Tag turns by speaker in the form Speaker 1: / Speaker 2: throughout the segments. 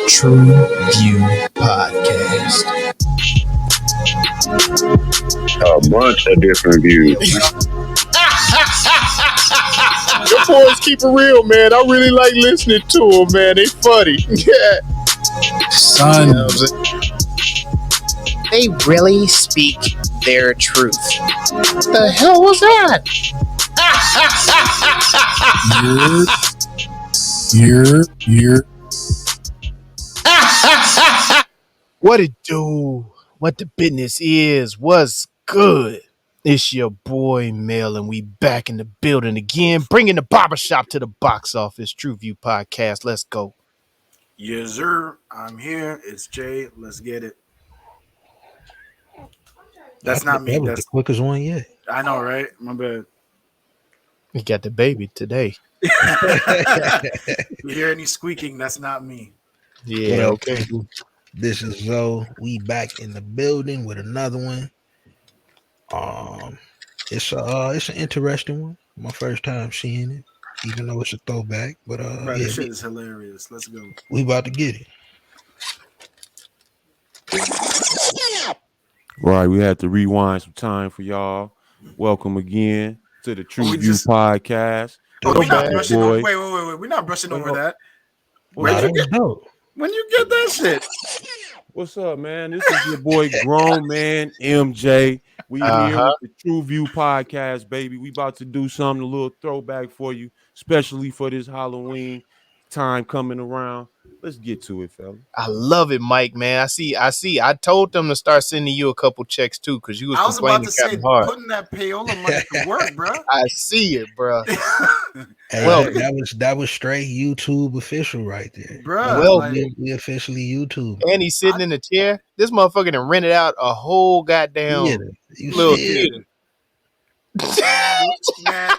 Speaker 1: TruVue Podcast.
Speaker 2: A bunch of different views.
Speaker 3: Your boys keep it real, man. I really like listening to them, man. They funny. Yeah.
Speaker 1: Son,
Speaker 4: They really speak their truth.
Speaker 3: What the hell was that?
Speaker 1: you're.
Speaker 3: What it do? What the business is? What's good? It's your boy Mel, and we back in the building again, bringing the barbershop to the box office. TruVue Podcast. Let's go.
Speaker 5: Yes, sir. I'm here. It's Jay. Let's get it. That's not me.
Speaker 6: That was
Speaker 5: That's
Speaker 6: the quickest one yet.
Speaker 5: I know, right? My bad.
Speaker 3: We got the baby today.
Speaker 5: You hear any squeaking? That's not me.
Speaker 3: Yeah,
Speaker 6: Well,
Speaker 3: okay.
Speaker 6: This is Zoe. We back in the building with another one. It's an interesting one. My first time seeing it, even though it's a throwback. But
Speaker 5: Bro,
Speaker 6: yeah,
Speaker 5: this shit is hilarious. Let's go.
Speaker 6: we about to get it.
Speaker 7: Right, we had to rewind some time for y'all. Welcome again to the TruVue Podcast.
Speaker 5: Oh, we're not
Speaker 3: bad,
Speaker 5: brushing
Speaker 7: boy.
Speaker 5: over. Wait. We're not brushing over that.
Speaker 6: Nah,
Speaker 5: Where'd
Speaker 6: that
Speaker 5: you
Speaker 6: was
Speaker 5: get,
Speaker 6: dope.
Speaker 5: when you get that shit?
Speaker 7: What's up, man? This is your boy Grown Man MJ. We here with the TruVue Podcast, baby. We about to do something, a little throwback for you, especially for this Halloween time coming around. Let's get to it, fella.
Speaker 3: I love it, Mike, man. I see. I told them to start sending you a couple checks too, because you was
Speaker 5: I was about
Speaker 3: complaining
Speaker 5: to say,
Speaker 3: kind of hard.
Speaker 5: putting that payola money to work, bro.
Speaker 3: I see it, bro.
Speaker 6: Hey,
Speaker 3: Well-
Speaker 6: that was straight YouTube official right there.
Speaker 5: Bro,
Speaker 3: Well,
Speaker 5: like,
Speaker 6: We officially YouTube.
Speaker 3: And he's sitting in a chair. This motherfucker done rented out a whole goddamn
Speaker 6: Theater. You
Speaker 3: little
Speaker 6: see it?
Speaker 3: theater.
Speaker 5: man,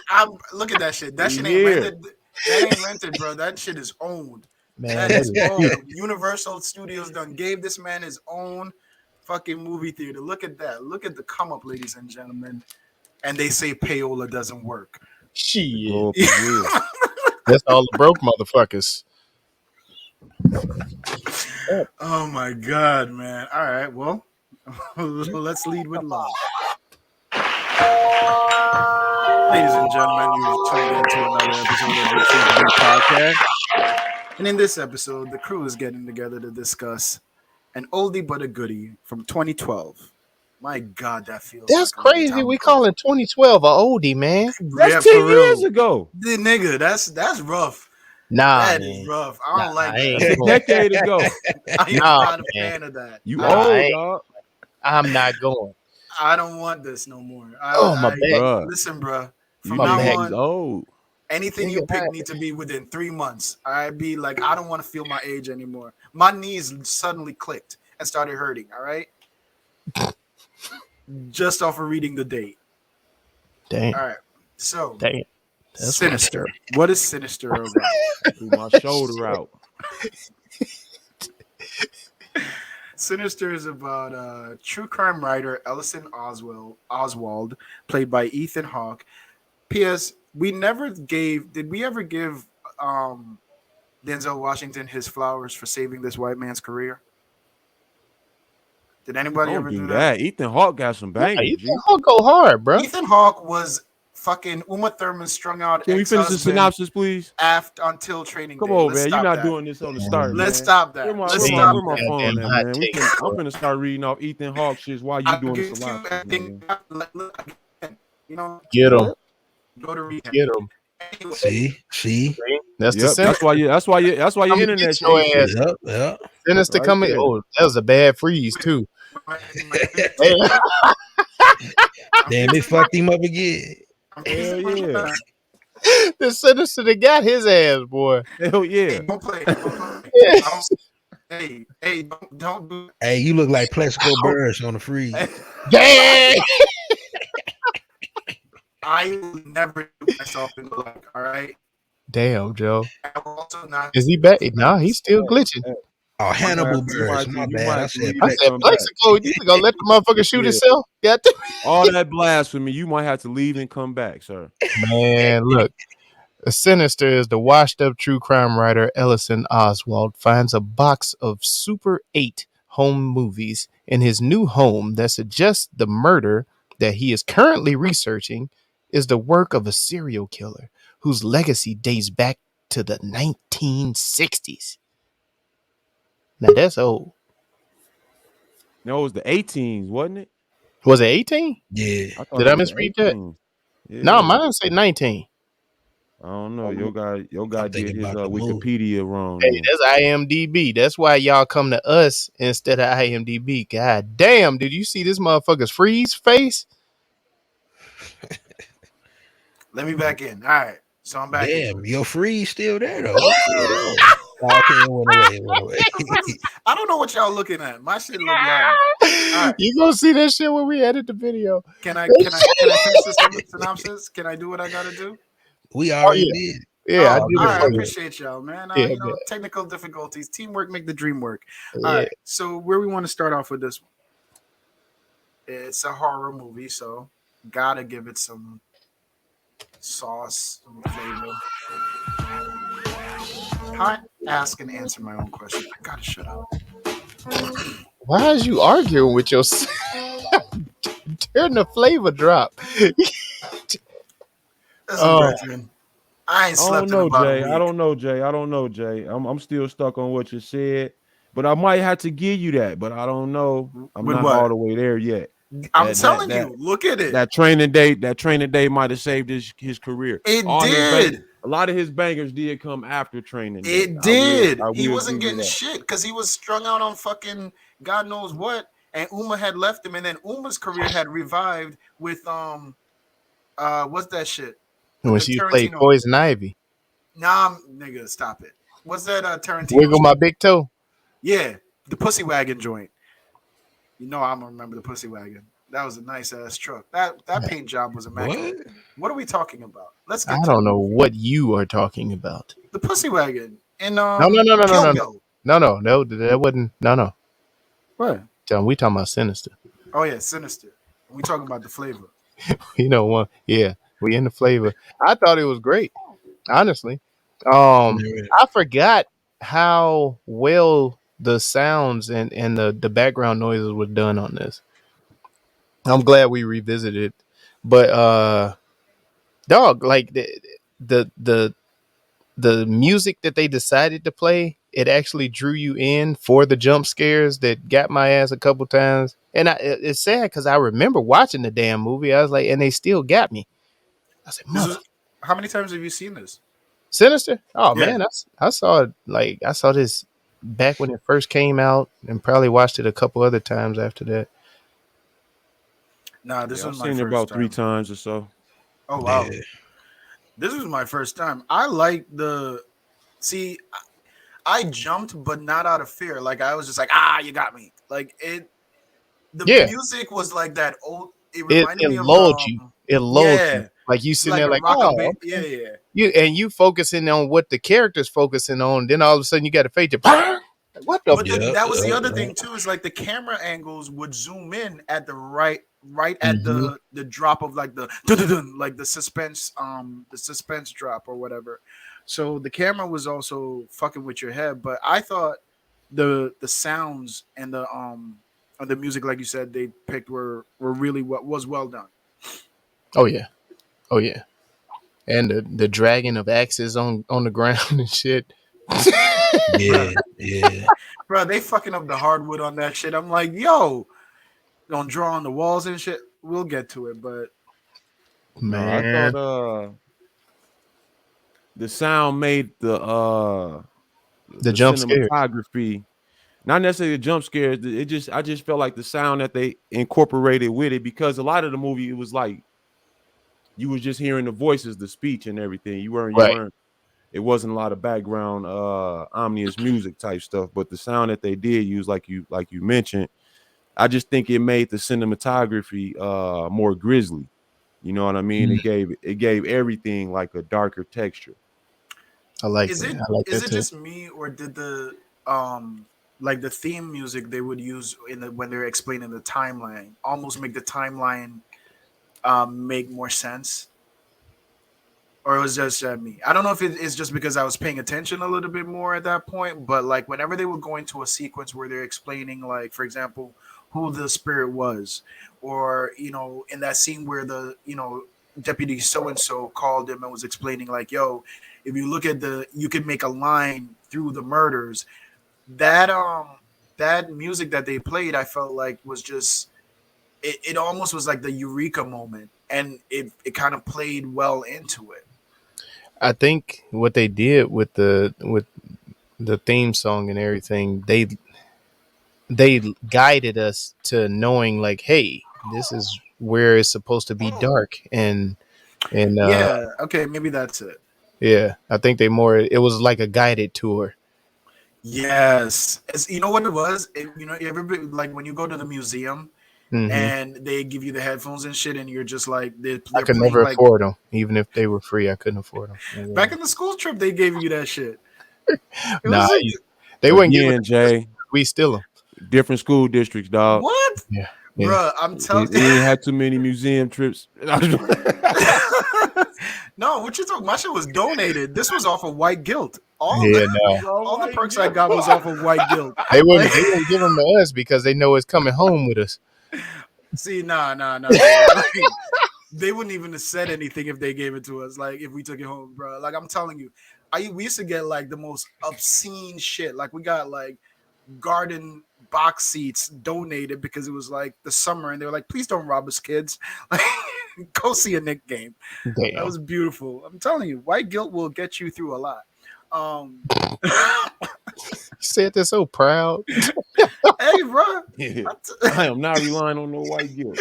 Speaker 5: look at that shit. That shit ain't rented. That ain't rented, bro. That shit is owned.
Speaker 3: Man,
Speaker 5: That is owned. Universal Studios done gave this man his own fucking movie theater. Look at that. Look at the come up, ladies and gentlemen. And they say payola doesn't work.
Speaker 3: shit.
Speaker 7: Blow up the wheel.
Speaker 3: That's all the broke motherfuckers.
Speaker 5: Oh my god, man. All right, well, let's lead with love. Ladies and gentlemen, you've tuned into another episode of the TruVue Podcast. And in this episode, the crew is getting together to discuss an oldie but a goodie from 2012. My God, that feels
Speaker 3: That's
Speaker 5: like a long
Speaker 3: crazy.
Speaker 5: time
Speaker 3: We
Speaker 5: ago.
Speaker 3: calling 2012 a oldie, man.
Speaker 5: Yeah,
Speaker 7: That's
Speaker 5: for
Speaker 7: 10
Speaker 5: real.
Speaker 7: years ago.
Speaker 5: The nigga, that's rough.
Speaker 3: Nah,
Speaker 5: That
Speaker 3: man.
Speaker 5: is rough. I don't like
Speaker 3: I ain't
Speaker 5: that.
Speaker 7: That's a decade ago.
Speaker 5: I'm
Speaker 3: Nah,
Speaker 5: not a
Speaker 3: man.
Speaker 5: fan of that.
Speaker 7: You
Speaker 3: Nah, I
Speaker 7: old,
Speaker 3: ain't-
Speaker 7: dog.
Speaker 3: I'm not going.
Speaker 5: I don't want this no more.
Speaker 3: My back.
Speaker 7: Bruh.
Speaker 5: Listen, bro. From
Speaker 7: You
Speaker 3: My
Speaker 5: now
Speaker 3: back
Speaker 7: niggas
Speaker 5: on,
Speaker 7: old.
Speaker 5: anything
Speaker 3: Nigga,
Speaker 5: you pick
Speaker 3: that-
Speaker 5: needs to be within 3 months. I be like, I don't want to feel my age anymore. My knees suddenly clicked and started hurting. All right, just off of reading the date.
Speaker 3: Damn.
Speaker 5: All right, so
Speaker 3: Damn. That's
Speaker 5: Sinister. What is Sinister about?
Speaker 7: Threw my shoulder out.
Speaker 5: Sinister is about true crime writer Ellison Oswald, played by EthanHawke. P.S. We never gave. Did we ever give Denzel Washington his flowers for saving this white man's career? Did anybody
Speaker 7: Don't
Speaker 5: ever
Speaker 7: do
Speaker 5: do
Speaker 7: that. EthanHawke got some bangers.
Speaker 3: You
Speaker 7: G.
Speaker 3: think I'll go hard, bro.
Speaker 5: EthanHawke was fucking Uma Thurman strung out.
Speaker 7: Can we finish the
Speaker 5: ex-husband
Speaker 7: synopsis, please?
Speaker 5: until training
Speaker 7: Come
Speaker 5: day.
Speaker 7: on,
Speaker 5: Let's
Speaker 7: man.
Speaker 5: stop
Speaker 7: You're not
Speaker 5: that.
Speaker 7: doing this on the start.
Speaker 5: Let's
Speaker 7: man.
Speaker 5: stop that.
Speaker 7: Where my,
Speaker 5: Let's
Speaker 7: where
Speaker 5: stop
Speaker 7: my, where
Speaker 5: that.
Speaker 7: my phone
Speaker 3: Goddamn
Speaker 7: at,
Speaker 3: hot
Speaker 7: man?
Speaker 3: take,
Speaker 7: I'm finna start reading off EthanHawke shit while you
Speaker 5: I'll
Speaker 7: doing the
Speaker 5: get you
Speaker 7: synopsis,
Speaker 5: everything.
Speaker 7: man.
Speaker 5: You know,
Speaker 3: Get him.
Speaker 5: go to rehab.
Speaker 3: Get him.
Speaker 6: See?
Speaker 3: That's the
Speaker 7: Yep,
Speaker 3: same.
Speaker 7: that's why your
Speaker 3: I'ma
Speaker 7: internet
Speaker 3: get your
Speaker 7: shit.
Speaker 3: ass.
Speaker 6: Yep.
Speaker 3: Sinister
Speaker 7: Right
Speaker 3: coming.
Speaker 7: there.
Speaker 3: Oh, that was a bad freeze too.
Speaker 6: Damn, they fucked him up again.
Speaker 7: Hell yeah.
Speaker 3: The Sinister that got his ass, boy.
Speaker 7: Hell yeah.
Speaker 5: Hey, don't play. Hey, don't do.
Speaker 6: Hey, you look like Plexico Burris on the freeze.
Speaker 3: Dang.
Speaker 5: I will never do myself in the like. All right.
Speaker 3: Damn, Joe.
Speaker 5: I will also not.
Speaker 3: Is he back? No, he's still glitching.
Speaker 6: Oh, Hannibal
Speaker 7: You
Speaker 6: Burris.
Speaker 7: might-
Speaker 6: My
Speaker 7: you
Speaker 6: bad.
Speaker 7: might
Speaker 6: I said
Speaker 7: leave
Speaker 3: I
Speaker 7: that
Speaker 3: said,
Speaker 7: come back.
Speaker 3: Plexico, you gonna let the motherfucker shoot
Speaker 7: Yeah.
Speaker 3: himself? Got the
Speaker 7: All that blasphemy, you might have to leave and come back, sir.
Speaker 3: man. Look, Sinister is the washed-up true crime writer Ellison Oswald finds a box of Super 8 home movies in his new home that suggests the murder that he is currently researching is the work of a serial killer whose legacy dates back to the 1960s. Now that's old.
Speaker 7: No, it was the 18s, wasn't it?
Speaker 3: Was it 18?
Speaker 6: Yeah.
Speaker 7: I thought
Speaker 3: Did
Speaker 7: it
Speaker 3: I
Speaker 7: was the
Speaker 3: misread that?
Speaker 7: 18s.
Speaker 3: No,
Speaker 7: Yeah.
Speaker 3: mine say 19.
Speaker 7: I don't know. Your guy
Speaker 6: I'm
Speaker 7: did
Speaker 6: thinking
Speaker 7: his
Speaker 6: about the movie.
Speaker 7: Wikipedia wrong
Speaker 3: Hey,
Speaker 7: then.
Speaker 3: that's IMDb. That's why y'all come to us instead of IMDb. God damn, did you see this motherfucker's freeze face?
Speaker 5: Let me back in. All right. So I'm back in.
Speaker 6: Damn, your freeze still there though. It's still there. Oh, okay, it went away. It went away.
Speaker 5: I don't know what y'all looking at. My shit look live. right.
Speaker 3: You gonna see that shit when we edit the video.
Speaker 5: Can I finish this synopsis? Can I do what I gotta do?
Speaker 6: We
Speaker 3: Oh
Speaker 6: already
Speaker 3: yeah,
Speaker 6: did.
Speaker 3: yeah, I
Speaker 5: Oh,
Speaker 3: did
Speaker 5: all
Speaker 3: it
Speaker 5: right. I
Speaker 3: for you.
Speaker 5: appreciate y'all, man.
Speaker 3: Yeah,
Speaker 5: You know, technical difficulties, teamwork make the dream work. All
Speaker 3: yeah.
Speaker 5: right. So where we want to start off with this one? It's a horror movie, so gotta give it some sauce, some flavor. I ask and answer my own question. I gotta shut up.
Speaker 3: Why is you arguing with yourself? Turn the flavor drop.
Speaker 5: Listen,
Speaker 3: Oh,
Speaker 5: brethren, I ain't
Speaker 7: I
Speaker 5: slept
Speaker 7: don't
Speaker 5: in
Speaker 7: know,
Speaker 5: about a
Speaker 7: Jay.
Speaker 5: week.
Speaker 7: I don't know, Jay. I'm still stuck on what you said, but I might have to give you that. But I don't know. I'm
Speaker 5: With
Speaker 7: not
Speaker 5: what?
Speaker 7: all the way there yet.
Speaker 5: I'm telling you, look at it.
Speaker 7: That training day might have saved his career.
Speaker 5: It
Speaker 7: All
Speaker 5: did.
Speaker 7: a lot of his bangers did come after training day.
Speaker 5: It did.
Speaker 7: I
Speaker 5: He
Speaker 7: will
Speaker 5: wasn't
Speaker 7: give you
Speaker 5: getting
Speaker 7: that.
Speaker 5: shit because he was strung out on fucking God knows what. And Uma had left him, and then Uma's career had revived with what's that shit? With
Speaker 3: when
Speaker 5: the
Speaker 3: she played
Speaker 5: Tarantino.
Speaker 3: Poison Ivy.
Speaker 5: Nah, nigga, stop it. What's that Tarantino
Speaker 3: Wiggle
Speaker 5: shit?
Speaker 3: my big toe.
Speaker 5: Yeah, the Pussy Wagon joint. You know I'm gonna remember the Pussy Wagon. That was a nice ass truck. That paint job was immaculate. What are we talking about? Let's get
Speaker 3: I
Speaker 5: to
Speaker 3: don't
Speaker 5: the
Speaker 3: know
Speaker 5: movie.
Speaker 3: what you are talking about.
Speaker 5: The Pussy Wagon in
Speaker 3: No, no, no, no, no,
Speaker 5: Kill
Speaker 3: no,
Speaker 5: Bill.
Speaker 3: no. That wasn't. No.
Speaker 5: What?
Speaker 3: We talking about Sinister.
Speaker 5: Oh yeah, Sinister. We talking about the flavor.
Speaker 3: You know what? Yeah, we in the flavor. I thought it was great, honestly.
Speaker 6: Yeah.
Speaker 3: I forgot how well the sounds and the background noises were done on this. I'm glad we revisited, but dog, like the the the music that they decided to play, it actually drew you in for the jump scares that got my ass a couple times. And it's sad because I remember watching the damn movie. I was like, and they still got me. I said,
Speaker 5: This
Speaker 3: mother.
Speaker 5: was how many times have you seen this?
Speaker 3: Sinister? Oh
Speaker 5: Yeah.
Speaker 3: man, I saw it I saw this back when it first came out and probably watched it a couple other times after that.
Speaker 5: Nah, this
Speaker 7: Yeah, I've
Speaker 5: was my
Speaker 7: seen it
Speaker 5: first
Speaker 7: about
Speaker 5: time.
Speaker 7: 3 times or so.
Speaker 5: Oh wow.
Speaker 6: Yeah.
Speaker 5: This was my first time. I like the see I jumped, but not out of fear. Like I was just like, you got me. Like it the
Speaker 3: Yeah.
Speaker 5: music was like that old it
Speaker 3: It
Speaker 5: reminded me of
Speaker 3: lulled you. It lulled
Speaker 5: yeah.
Speaker 3: you. Like you sitting
Speaker 5: Like
Speaker 3: there
Speaker 5: a
Speaker 3: like,
Speaker 5: rock
Speaker 3: oh,
Speaker 5: and
Speaker 3: okay.
Speaker 5: yeah.
Speaker 3: You focusing on what the character's focusing on, then all of a sudden you got to fade to what the
Speaker 5: But
Speaker 6: Yep,
Speaker 5: that was the
Speaker 6: yep,
Speaker 5: other
Speaker 6: yep.
Speaker 5: thing too, is like the camera angles would zoom in at the right at
Speaker 3: Mhm.
Speaker 5: the drop of like the like the suspense drop or whatever. So the camera was also fucking with your head, but I thought the sounds and the music, like you said, they picked were really what was well done.
Speaker 3: Oh yeah. Oh yeah. And the dragging of axes on the ground and shit.
Speaker 6: Yeah, yeah.
Speaker 5: Bro, they fucking up the hardwood on that shit. I'm like, yo, gonna draw on the walls and shit. We'll get to it, but
Speaker 7: No, I
Speaker 3: Man.
Speaker 7: thought the sound made
Speaker 3: The
Speaker 7: the
Speaker 3: jump scares.
Speaker 7: cinematography, not necessarily the jump scares. I just felt like the sound that they incorporated with it, because a lot of the movie, it was like you was just hearing the voices, the speech and everything.
Speaker 3: Right.
Speaker 7: It wasn't a lot of background ominous music type stuff, but the sound that they did use, like you mentioned, I just think it made the cinematography more grisly. You know what I mean? It gave everything like a darker texture.
Speaker 3: I like
Speaker 5: is
Speaker 3: that.
Speaker 5: it
Speaker 3: I like
Speaker 5: is
Speaker 3: that
Speaker 5: it
Speaker 3: too.
Speaker 5: just me, or did the like the theme music they would use when they're explaining the timeline almost make the timeline make more sense? or it was just me. I don't know if it's just because I was paying attention a little bit more at that point, but like whenever they would go into a sequence where they're explaining, like for example, who the spirit was, or in that scene where the deputy so and so called him and was explaining like, yo, if you look at you can make a line through the murders. That music that they played, I felt like was just it almost was like the eureka moment, and it kind of played well into it.
Speaker 3: I think what they did with the theme song and everything, they guided us to knowing like, hey, this is where it's supposed to be dark and
Speaker 5: Yeah, okay, maybe that's it.
Speaker 3: yeah, I think it was like a guided tour.
Speaker 5: Yes, you know what it was. Everybody, like when you go to the museum
Speaker 3: Mm-hmm.
Speaker 5: and they give you the headphones and shit, and you're just like
Speaker 3: I
Speaker 5: they're
Speaker 3: could
Speaker 5: playing
Speaker 3: never
Speaker 5: like
Speaker 3: afford them, even if they were free. I couldn't afford them.
Speaker 5: back in the school trip. They gave you that shit. It
Speaker 3: Nah,
Speaker 5: was like,
Speaker 3: they wouldn't give
Speaker 7: Again,
Speaker 3: it.
Speaker 7: Jay,
Speaker 3: We steal them.
Speaker 7: different school districts, dog.
Speaker 5: what,
Speaker 3: Yeah, yeah.
Speaker 5: bruh? I'm telling.
Speaker 7: We ain't had too many museum trips.
Speaker 5: No, what you talking? My shit was donated. This was off of white guilt.
Speaker 3: Yeah, no.
Speaker 5: All the perks I got was off of white guilt.
Speaker 3: They wouldn't give them to us because they know it's coming home with us.
Speaker 5: See, nah. They wouldn't even have said anything if they gave it to us. Like if we took it home, bro. Like I'm telling you, we used to get like the most obscene shit. Like we got like garden box seats donated because it was like the summer, and they were like, "Please don't rob us, kids. Like, go see a Knick game."
Speaker 3: Damn.
Speaker 5: That was beautiful. I'm telling you, white guilt will get you through a lot.
Speaker 3: You said that so proud.
Speaker 5: Hey, bro.
Speaker 7: I am not relying on no white guilt.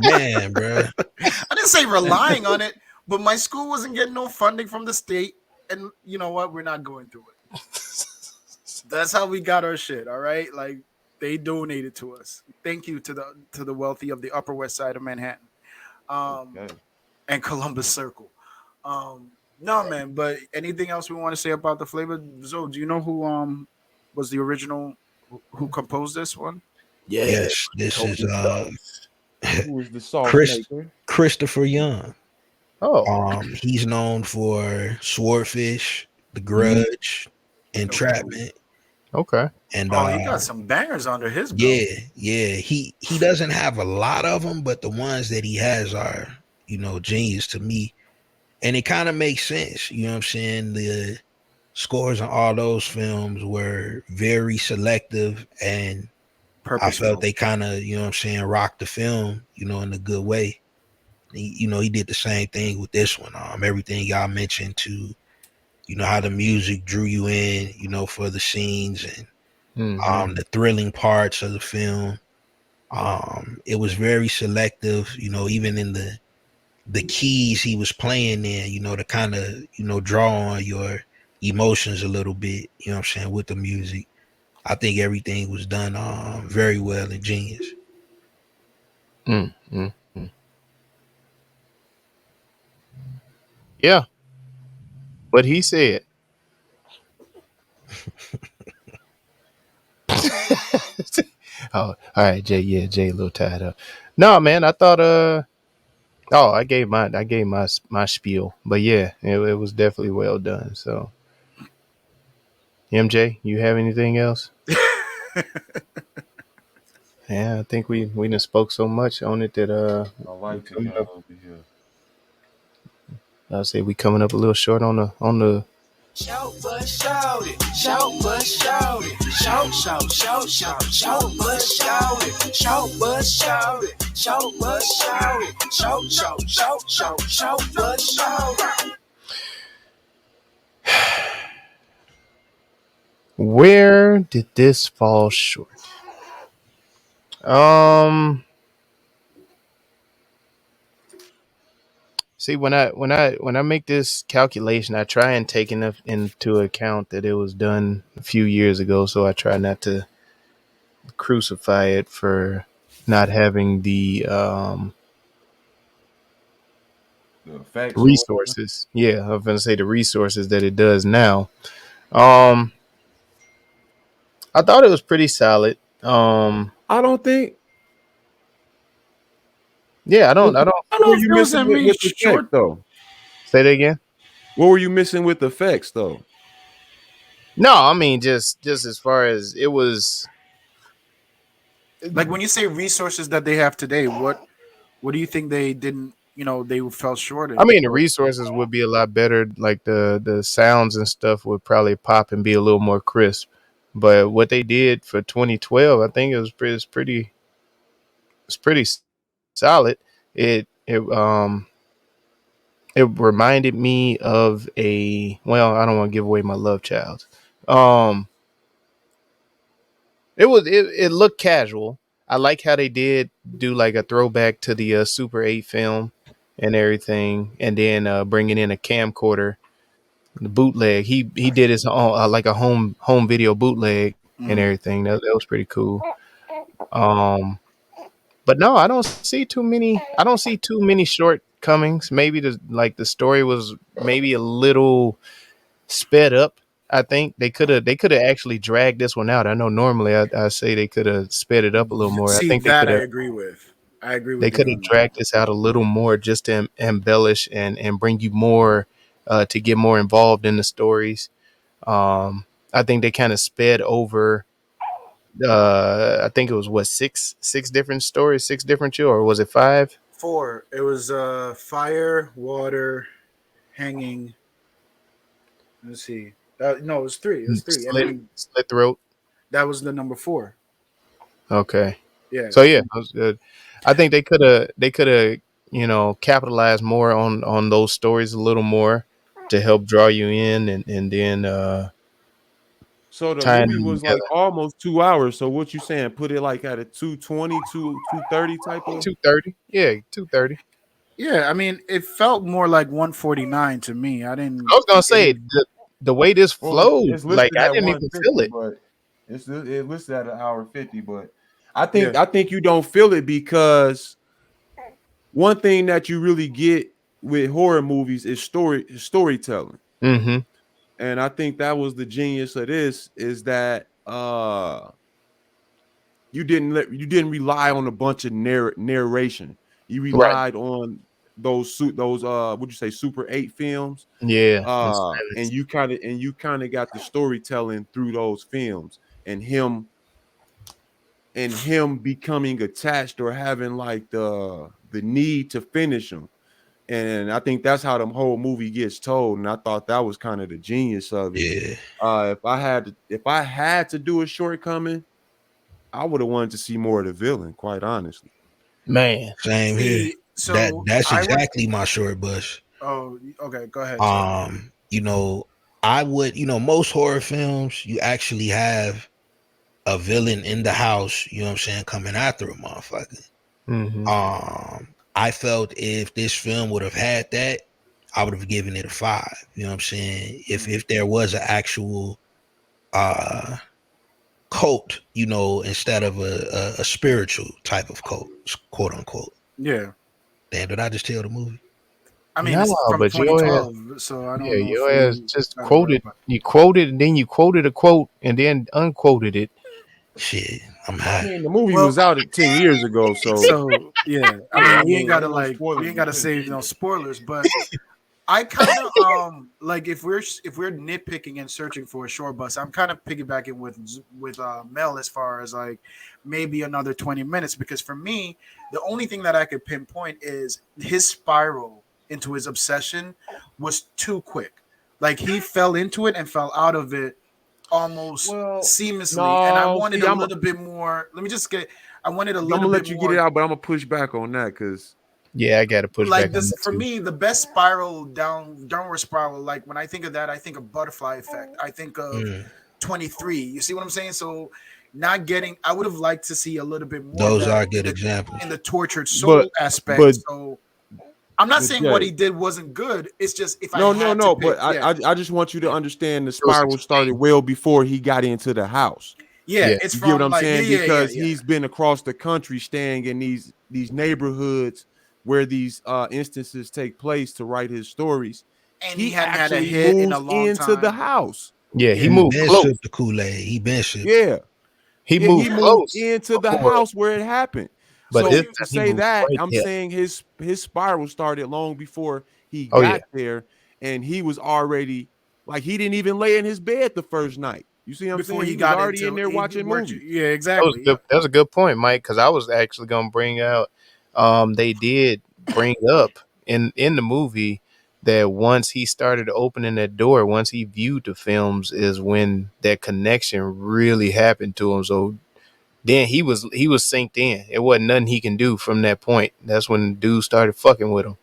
Speaker 6: Man, bro.
Speaker 5: I didn't say relying on it, but my school wasn't getting no funding from the state, and you know what? We're not going through it. That's how we got our shit. All right, like they donated to us. Thank you to the wealthy of the Upper West Side of Manhattan, and Columbus Circle. No, man. But anything else we want to say about the flavor? Zoe, do you know who was the original who composed this one?
Speaker 6: Yes, this is
Speaker 7: Who is the salt maker?
Speaker 6: Christopher Young.
Speaker 3: Oh,
Speaker 6: He's known for Swordfish, The Grudge, Entrapment.
Speaker 3: okay.
Speaker 6: And
Speaker 5: he got some bangers under his belt.
Speaker 6: Yeah. He doesn't have a lot of them, but the ones that he has are, genius to me. And it kind of makes sense. You know what I'm saying? The scores on all those films were very selective, and
Speaker 5: Purposeful.
Speaker 6: I felt they kind of, rocked the film, in a good way. He did the same thing with this one. Everything y'all mentioned to, how the music drew you in, for the scenes and the thrilling parts of the film. It was very selective, even in the keys he was playing in, to kind of, draw on your emotions a little bit, with the music. I think everything was done very well and genius.
Speaker 3: Yeah. What he said. Oh, all right, Jay. Yeah, Jay a little tied up. No, man, I thought I gave my spiel. But yeah, it was definitely well done. So MJ, you have anything else? Yeah, I think we done spoke so much on it that
Speaker 7: I like to come over here.
Speaker 3: I'll say we coming up a little short on the
Speaker 8: Shout but shout it, shout but shout it, shout, shout, shout, shout, shout but shout it, shout but shout it, shout but shout it, shout, shout, shout, shout, shout but shout it.
Speaker 3: Where did this fall short? See, when I make this calculation, I try and take into account that it was done a few years ago, so I try not to crucify it for not having the
Speaker 7: facts
Speaker 3: resources. Yeah, I was gonna say the resources that it does now. I thought it was pretty solid.
Speaker 7: I don't think.
Speaker 3: Yeah, I don't.
Speaker 5: I don't feel
Speaker 7: missing
Speaker 5: that
Speaker 7: with the
Speaker 5: short
Speaker 7: tech, though.
Speaker 3: Say that again.
Speaker 7: What were you missing with the effects though?
Speaker 3: No, I mean just as far as it was.
Speaker 5: Like when you say resources that they have today, what do you think they didn't? They fell short
Speaker 3: I
Speaker 5: in.
Speaker 3: mean, the resources would be a lot better. Like the sounds and stuff would probably pop and be a little more crisp. But what they did for 2012, I think it's pretty solid. It reminded me of I don't want to give away my love child. Um, it looked casual. I like how they did do like a throwback to the Super 8 film and everything, and then bringing in a camcorder, the bootleg. He did his own like a home video bootleg and
Speaker 5: Mm.
Speaker 3: everything. That was pretty cool. Um, but no, I don't see too many. I don't see too many shortcomings. Maybe the story was maybe a little sped up. I think they could have actually dragged this one out. I know normally I say they could have sped it up a little more. I
Speaker 5: See
Speaker 3: think they
Speaker 5: that
Speaker 3: could
Speaker 5: I
Speaker 3: have
Speaker 5: agree with. I agree
Speaker 3: they
Speaker 5: with you
Speaker 3: could have
Speaker 5: on that.
Speaker 3: dragged this out a little more just to embellish and bring you more to get more involved in the stories. I think they kind of sped over. I think it was what six different stories, six different or was it five?
Speaker 5: Four. It was fire, water, hanging. Let's see. No, it was three. It was three, and then
Speaker 3: Slit throat.
Speaker 5: that was the number four.
Speaker 3: Okay.
Speaker 5: Yeah.
Speaker 3: So yeah, that was good. I think they could have capitalized more on those stories a little more to help draw you in and then
Speaker 7: So the
Speaker 3: tying
Speaker 7: movie
Speaker 3: them
Speaker 7: was like
Speaker 3: together.
Speaker 7: almost 2 hours. So what you saying? Put it like at a 220, 230 type of.
Speaker 3: 230, yeah, 230.
Speaker 5: Yeah, I mean, it felt more like 149 to me. I didn't.
Speaker 3: I was gonna
Speaker 5: It
Speaker 3: say
Speaker 5: didn't.
Speaker 3: the way this
Speaker 7: Well,
Speaker 3: flowed,
Speaker 7: it's
Speaker 3: like
Speaker 7: listed
Speaker 3: I
Speaker 7: at
Speaker 3: didn't even feel
Speaker 7: 150,
Speaker 3: it.
Speaker 7: but it's listed at 1 hour 50. But
Speaker 5: Yeah.
Speaker 7: I think you don't feel it because one thing that you really get with horror movies is storytelling.
Speaker 3: Mm-hmm.
Speaker 7: And I think that was the genius of this is that you didn't rely on a bunch of narration. You
Speaker 3: Right.
Speaker 7: relied on those would you say Super 8 films,
Speaker 3: Yeah.
Speaker 7: and you kind of got the storytelling through those films and him becoming attached or having like the need to finish them. And I think that's how the whole movie gets told. And I thought that was kind of the genius of it.
Speaker 6: Yeah.
Speaker 7: If I had to do a shortcoming, I would have wanted to see more of the villain, quite honestly.
Speaker 3: Man.
Speaker 6: Same here.
Speaker 5: See, so
Speaker 6: That's
Speaker 5: I would.
Speaker 6: exactly my short bus.
Speaker 5: Oh, okay. Go ahead. Sorry.
Speaker 6: You know, I would, most horror films, you actually have a villain in the house, you know what I'm saying, coming after a motherfucker.
Speaker 3: Mm-hmm.
Speaker 6: I felt if this film would have had that, I would have given it a 5. You know what I'm saying? If there was an actual cult, instead of a spiritual type of cult, quote unquote.
Speaker 5: Yeah.
Speaker 6: Damn, did I just tell the movie?
Speaker 5: I mean,
Speaker 3: No,
Speaker 5: it's from
Speaker 3: but your ass,
Speaker 5: 2012, so I
Speaker 3: yeah,
Speaker 5: don't know if
Speaker 3: your ass
Speaker 5: you
Speaker 3: just
Speaker 5: got it right,
Speaker 3: quoted.
Speaker 5: but-
Speaker 3: You quoted, and then you quoted a quote, and then unquoted it.
Speaker 6: Shit, I'm
Speaker 7: I
Speaker 6: high.
Speaker 7: mean, the movie
Speaker 5: Well-
Speaker 7: was out 10 years ago, so
Speaker 5: So yeah, I mean, we ain't gotta
Speaker 7: no spoilers.
Speaker 5: we ain't gotta say no spoilers, but I kind of like if we're nitpicking and searching for a short bus, I'm kind of piggybacking with Mel as far as like maybe another 20 minutes, because for me the only thing that I could pinpoint is his spiral into his obsession was too quick. Like he fell into it and fell out of it almost seamlessly, and I wanted a little bit more. Let me just get. I wanted a little bit more.
Speaker 7: I'm gonna let you get it out, but I'm gonna push back on that because
Speaker 3: Yeah, I got to push
Speaker 5: like
Speaker 3: back
Speaker 5: this
Speaker 3: on that
Speaker 5: for
Speaker 3: too.
Speaker 5: me, the best downward spiral. Like when I think of that, I think of Butterfly Effect. I think of 23. You see what I'm saying? So not getting. I would have liked to see a little bit more.
Speaker 6: Those
Speaker 5: of that
Speaker 6: are good examples.
Speaker 5: in the tortured soul aspect. So I'm not saying what he did wasn't good. It's just if I had to pick,
Speaker 7: but I just want you to understand the spiral started well before he got into the house.
Speaker 5: Yeah, it's
Speaker 7: you
Speaker 5: from
Speaker 7: get what I'm
Speaker 5: like,
Speaker 7: saying?
Speaker 5: yeah,
Speaker 7: Because
Speaker 5: yeah.
Speaker 7: he's been across the country staying in these neighborhoods where these instances take place to write his stories.
Speaker 5: And
Speaker 7: he
Speaker 5: hadn't had a
Speaker 7: actually
Speaker 5: hit in a
Speaker 7: moves
Speaker 5: long
Speaker 7: into
Speaker 5: time.
Speaker 7: the house.
Speaker 3: Yeah, he moved close.
Speaker 6: The Kool-Aid. He been shipped.
Speaker 7: Yeah.
Speaker 3: He moved close
Speaker 7: into the
Speaker 3: before.
Speaker 7: house where it happened.
Speaker 3: But
Speaker 7: So
Speaker 3: this
Speaker 7: to
Speaker 3: time he
Speaker 7: say
Speaker 3: moved
Speaker 7: that,
Speaker 3: right
Speaker 7: I'm
Speaker 3: there.
Speaker 7: saying his spiral started long before he
Speaker 3: Oh,
Speaker 7: got
Speaker 3: yeah.
Speaker 7: there. and he was already like he didn't even lay in his bed the first night. You see what I'm
Speaker 5: Before
Speaker 7: saying?
Speaker 5: he
Speaker 7: He was
Speaker 5: got
Speaker 7: already
Speaker 5: into
Speaker 7: in there
Speaker 5: he
Speaker 7: watching
Speaker 5: worked-
Speaker 7: movies.
Speaker 5: Yeah, exactly.
Speaker 3: That's a good point, Mike, because I was actually gonna bring out they did bring up in the movie that once he started opening that door, once he viewed the films, is when that connection really happened to him. So then he was synced in. It wasn't nothing he can do from that point. That's when dude started fucking with him,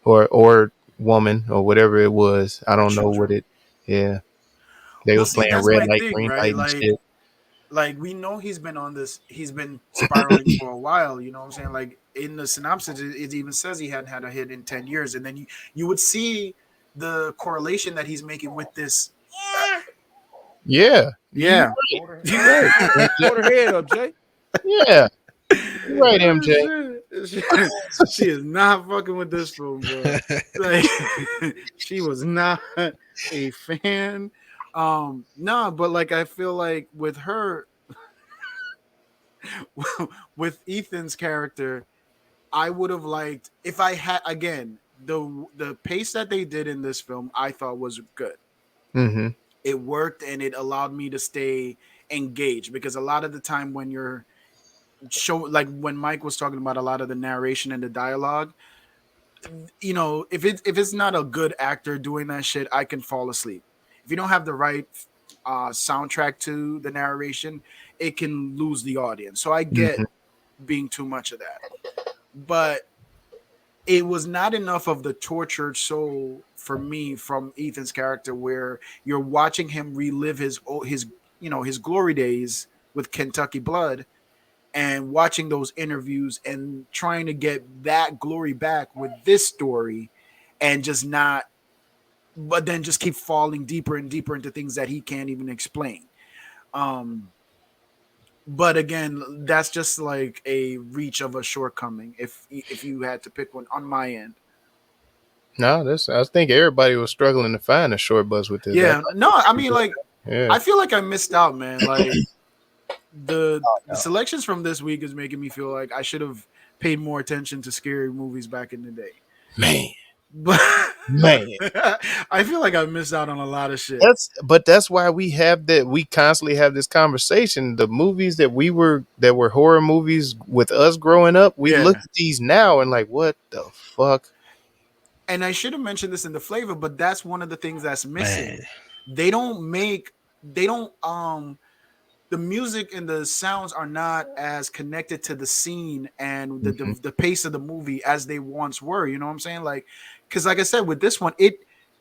Speaker 3: or woman, or whatever it was. I don't know what
Speaker 5: Children.
Speaker 3: it. Yeah, they
Speaker 5: Well,
Speaker 3: was
Speaker 5: see,
Speaker 3: playing
Speaker 5: that's
Speaker 3: red
Speaker 5: my
Speaker 3: light,
Speaker 5: thing,
Speaker 3: green
Speaker 5: right?
Speaker 3: light, and shit.
Speaker 5: Like we know he's been spiraling for a while, you know what I'm saying? Like in the synopsis, it even says he hadn't had a hit in 10 years. And then you would see the correlation that he's making with this.
Speaker 3: Yeah,
Speaker 5: Yeah.
Speaker 3: you right.
Speaker 7: Hold her head up, Jay.
Speaker 3: Yeah, you right, MJ.
Speaker 5: She is not fucking with this film, bro. Like, she was not a fan. No, but like I feel like with her, with Ethan's character, I would have liked if I had again the pace that they did in this film. I thought was good.
Speaker 3: Mm-hmm.
Speaker 5: It worked and it allowed me to stay engaged because a lot of the time when you're like when Mike was talking about a lot of the narration and the dialogue, you know, if it's not a good actor doing that shit, I can fall asleep. If you don't have the right soundtrack to the narration, it can lose the audience. So I get being too much of that, but it was not enough of the tortured soul for me from Ethan's character, where you're watching him relive his his glory days with Kentucky Blood, and watching those interviews and trying to get that glory back with this story, and just not, but then just keep falling deeper and deeper into things that he can't even explain. But again, that's just like a reach of a shortcoming. If you had to pick one on my end.
Speaker 3: No, I think everybody was struggling to find a short bus with this.
Speaker 5: Yeah, no, I mean, like,
Speaker 3: Yeah.
Speaker 5: I feel like I missed out, man. Like the selections from this week is making me feel like I should have paid more attention to scary movies back in the day.
Speaker 3: Man.
Speaker 5: But
Speaker 3: Man.
Speaker 5: I feel like I missed out on a lot of shit.
Speaker 3: That's why we constantly have this conversation. The movies that were horror movies with us growing up, we look at these now and like, what the fuck?
Speaker 5: And I should have mentioned this in the flavor, but that's one of the things that's missing. Man. The music and the sounds are not as connected to the scene and the pace of the movie as they once were. You know what I'm saying? Like, because like I said, with this one,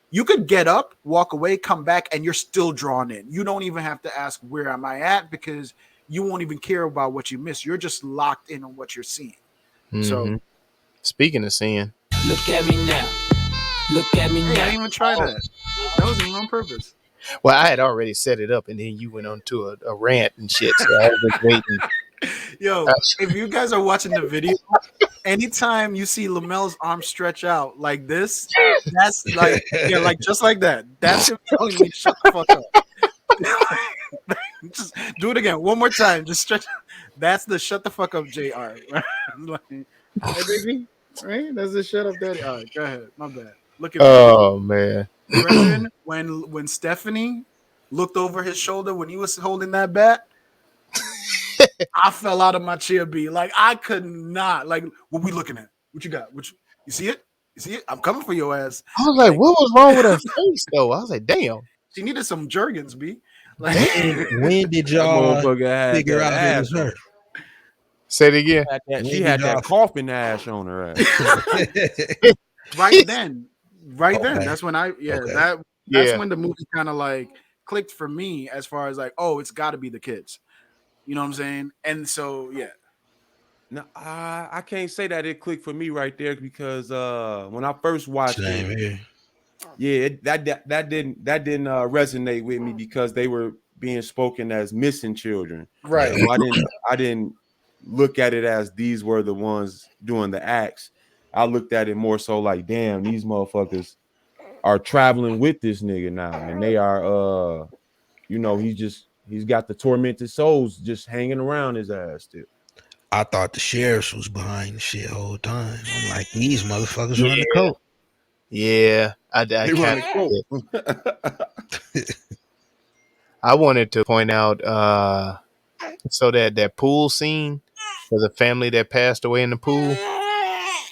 Speaker 5: you could get up, walk away, come back, and you're still drawn in. You don't even have to ask where am I at, because you won't even care about what you missed. You're just locked in on what you're seeing.
Speaker 3: Mm-hmm.
Speaker 5: So,
Speaker 3: speaking of seeing,
Speaker 8: look at me now. Look at me now.
Speaker 5: I didn't even try that. That was even on purpose.
Speaker 3: Well, I had already set it up, and then you went on to a rant and shit. So I was just waiting.
Speaker 5: Yo, if you guys are watching the video, anytime you see Lamel's arm stretch out like this, that's like, yeah, like just like that. That's him telling me shut the fuck up. Just do it again, one more time. Just stretch. That's the shut the fuck up, JR. Like, hey, baby, right? That's the shut up, daddy. All right, go ahead. My bad. Look at me.
Speaker 3: Oh man.
Speaker 5: Brendan, when Stephanie looked over his shoulder when he was holding that bat, I fell out of my chair. Like, I could not. Like, what we looking at? What you got? You see it? You see it? I'm coming for your ass.
Speaker 3: I was like, what was wrong with her face though? I was like, damn.
Speaker 5: She needed some Jergens, B. Like,
Speaker 6: when did y'all figure out it was her?
Speaker 3: Say it again.
Speaker 7: She had that coughing ash on her ass.
Speaker 5: Right then. That's when that's when the movie kind of like clicked for me, as far as like, oh, it's got to be the kids. You know what I'm saying? And so, yeah.
Speaker 7: No, I can't say that it clicked for me right there, because when I first watched it, that didn't resonate with me, because they were being spoken as missing children.
Speaker 5: Right.
Speaker 7: So I didn't look at it as these were the ones doing the acts. I looked at it more so like, damn, these motherfuckers are traveling with this nigga now, and they are he's got the tormented souls just hanging around his ass still.
Speaker 6: I thought the sheriffs was behind the shit the whole time. I'm like, these motherfuckers are on the coat.
Speaker 3: Yeah,
Speaker 7: They
Speaker 3: kind
Speaker 7: running
Speaker 3: of
Speaker 7: quote.
Speaker 3: I wanted to point out so that pool scene for the family that passed away in the pool,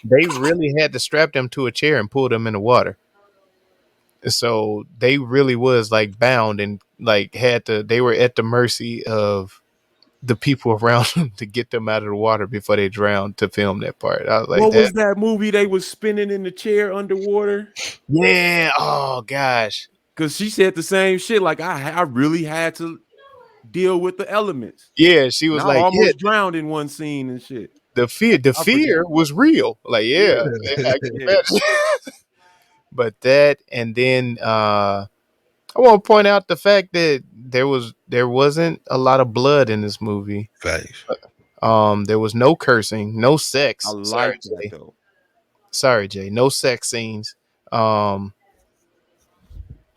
Speaker 3: they really had to strap them to a chair and pull them in the water. So they really was like bound and like they were at the mercy of the people around them to get them out of the water before they drowned to film that part. I was like,
Speaker 7: What was that movie they was spinning in the chair underwater?
Speaker 3: yeah, oh gosh.
Speaker 7: Because she said the same shit. Like, I really had to deal with the elements.
Speaker 3: Yeah, she
Speaker 7: And
Speaker 3: was
Speaker 7: I
Speaker 3: like, yeah,
Speaker 7: almost drowned in one scene and shit.
Speaker 3: the
Speaker 7: I forget.
Speaker 3: fear was real. Like, yeah, I can
Speaker 7: Yeah.
Speaker 3: imagine. But that, and then I want to point out the fact that there wasn't a lot of blood in this movie.
Speaker 6: Facts.
Speaker 3: There was no cursing, no
Speaker 7: I
Speaker 3: sex.
Speaker 7: like that though.
Speaker 3: Sorry, Jay, no sex scenes.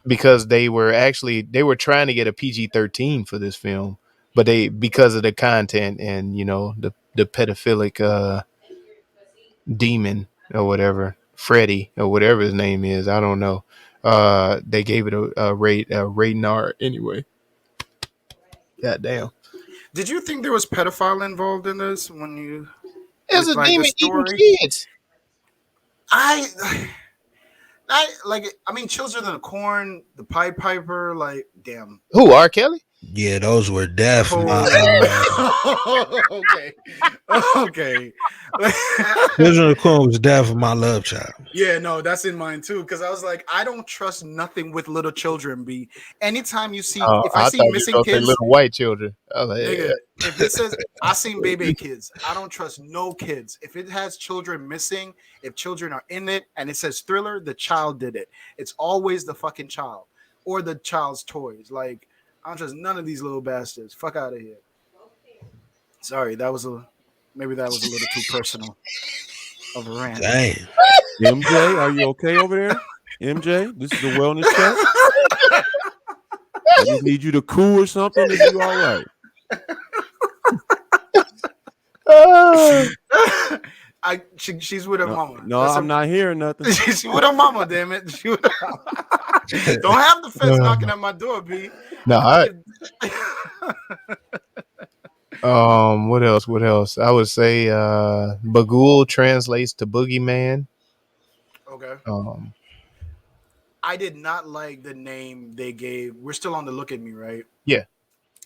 Speaker 3: Because they were trying to get a PG-13 for this film, but because of the content and the pedophilic demon or whatever, Freddy or whatever his name is, I don't know. They gave it a rating R anyway. God damn.
Speaker 5: Did you think there was pedophile involved in this when you?
Speaker 3: There's
Speaker 5: with,
Speaker 3: a
Speaker 5: like, the
Speaker 3: demon eating
Speaker 5: story?
Speaker 3: kids.
Speaker 5: I like. I mean, Children of the Corn, the Pied Piper. Like, damn.
Speaker 3: Who? R. Kelly?
Speaker 6: Yeah, those were deaf.
Speaker 5: Oh. Okay. Okay.
Speaker 6: Children of the Corn was deaf of my love child.
Speaker 5: Yeah, no, that's in mine too. Because I was like, I don't trust nothing with little children. Anytime you see, if I see
Speaker 3: thought
Speaker 5: missing
Speaker 3: you were gonna say
Speaker 5: kids,
Speaker 3: little white children. I was like,
Speaker 5: nigga,
Speaker 3: yeah.
Speaker 5: if it says I seen baby kids, I don't trust no kids. If it has children missing, if children are in it and it says thriller, the child did it. It's always the fucking child or the child's toys. Like, I don't trust none of these little bastards. Fuck out of here. Sorry, maybe that was a little too personal of a rant.
Speaker 6: Damn.
Speaker 7: MJ, are you okay over there? MJ, this is a wellness check. I just need you to cool or something. Is you all right?
Speaker 5: She's with her mama.
Speaker 7: No, I'm not hearing nothing.
Speaker 5: She's with her mama, damn it. Don't have the feds knocking at my door, B.
Speaker 3: No, what else? I would say Bagul translates to boogeyman.
Speaker 5: Okay. I did not like the name they gave. We're still on the Look at Me, right?
Speaker 3: Yeah.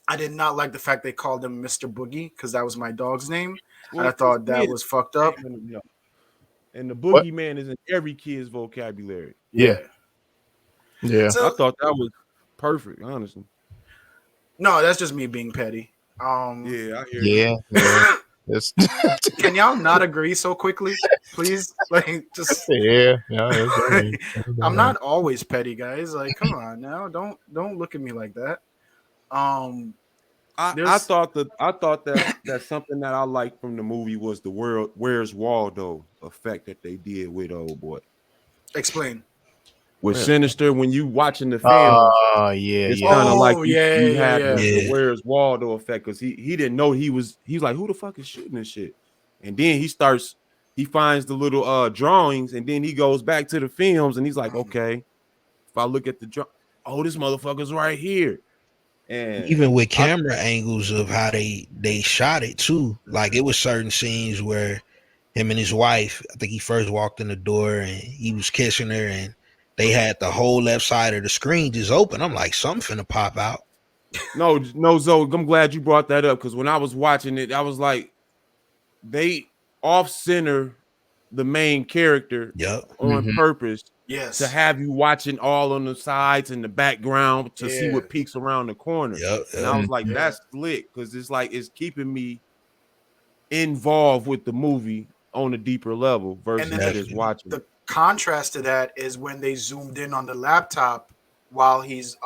Speaker 5: I did not like the fact they called him Mr. Boogie because that was my dog's name. And I thought that was fucked up.
Speaker 7: And the boogeyman is in every kid's vocabulary.
Speaker 3: Yeah. Yeah.
Speaker 5: So,
Speaker 7: I thought that was perfect, honestly.
Speaker 5: No, that's just me being petty.
Speaker 7: Yeah, I hear you.
Speaker 3: Yeah.
Speaker 5: Can y'all not agree so quickly, please? Like, just
Speaker 3: yeah.
Speaker 5: I'm not always petty, guys. Like, come on now, don't look at me like that.
Speaker 7: I thought that something that I liked from the movie was the Where's Waldo effect that they did with old boy.
Speaker 5: Explain.
Speaker 7: With Sinister, when you watching the film, it's kind of like you have the Where's Waldo effect because he didn't know he was like, who the fuck is shooting this shit? And then he finds the little drawings, and then he goes back to the films and he's like, okay, if I look at the this motherfucker's right here. And
Speaker 6: even with camera angles of how they shot it too, like it was certain scenes where him and his wife, I think he first walked in the door and he was kissing her and they had the whole left side of the screen just open. I'm like, something finna pop out.
Speaker 7: No, Zoe, I'm glad you brought that up because when I was watching it, I was like, they off-center the main character on purpose to have you watching all on the sides and the background to see what peeks around the corner. And I was like, that's slick because it's like it's keeping me involved with the movie on a deeper level versus just watching.
Speaker 5: The contrast to that is when they zoomed in on the laptop while he's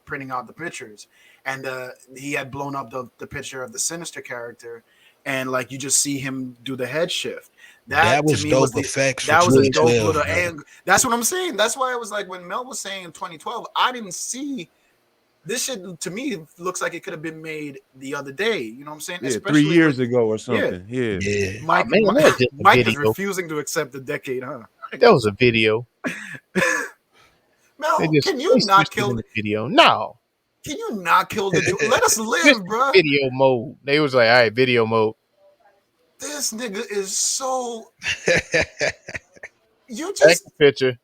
Speaker 5: printing out the pictures, and he had blown up the picture of the Sinister character, and like you just see him do the head shift. That was to me
Speaker 6: dope effects.
Speaker 5: That was a dope little angle. That's what I'm saying. That's why I was like, when Mel was saying 2012, I didn't see this shit. To me, looks like it could have been made the other day. You know what I'm saying?
Speaker 7: Yeah, 3 years ago or something. Yeah.
Speaker 5: Mike is refusing to accept the decade, huh?
Speaker 3: That was a video.
Speaker 5: Mel,
Speaker 3: They
Speaker 5: can you not
Speaker 3: switched it in
Speaker 5: kill?
Speaker 3: the video. No.
Speaker 5: Can you not kill the dude? Let us live,
Speaker 3: Switched
Speaker 5: bro.
Speaker 3: video mode. They was like, all right, video mode.
Speaker 5: This nigga is so. You
Speaker 3: Take
Speaker 5: just
Speaker 3: a picture.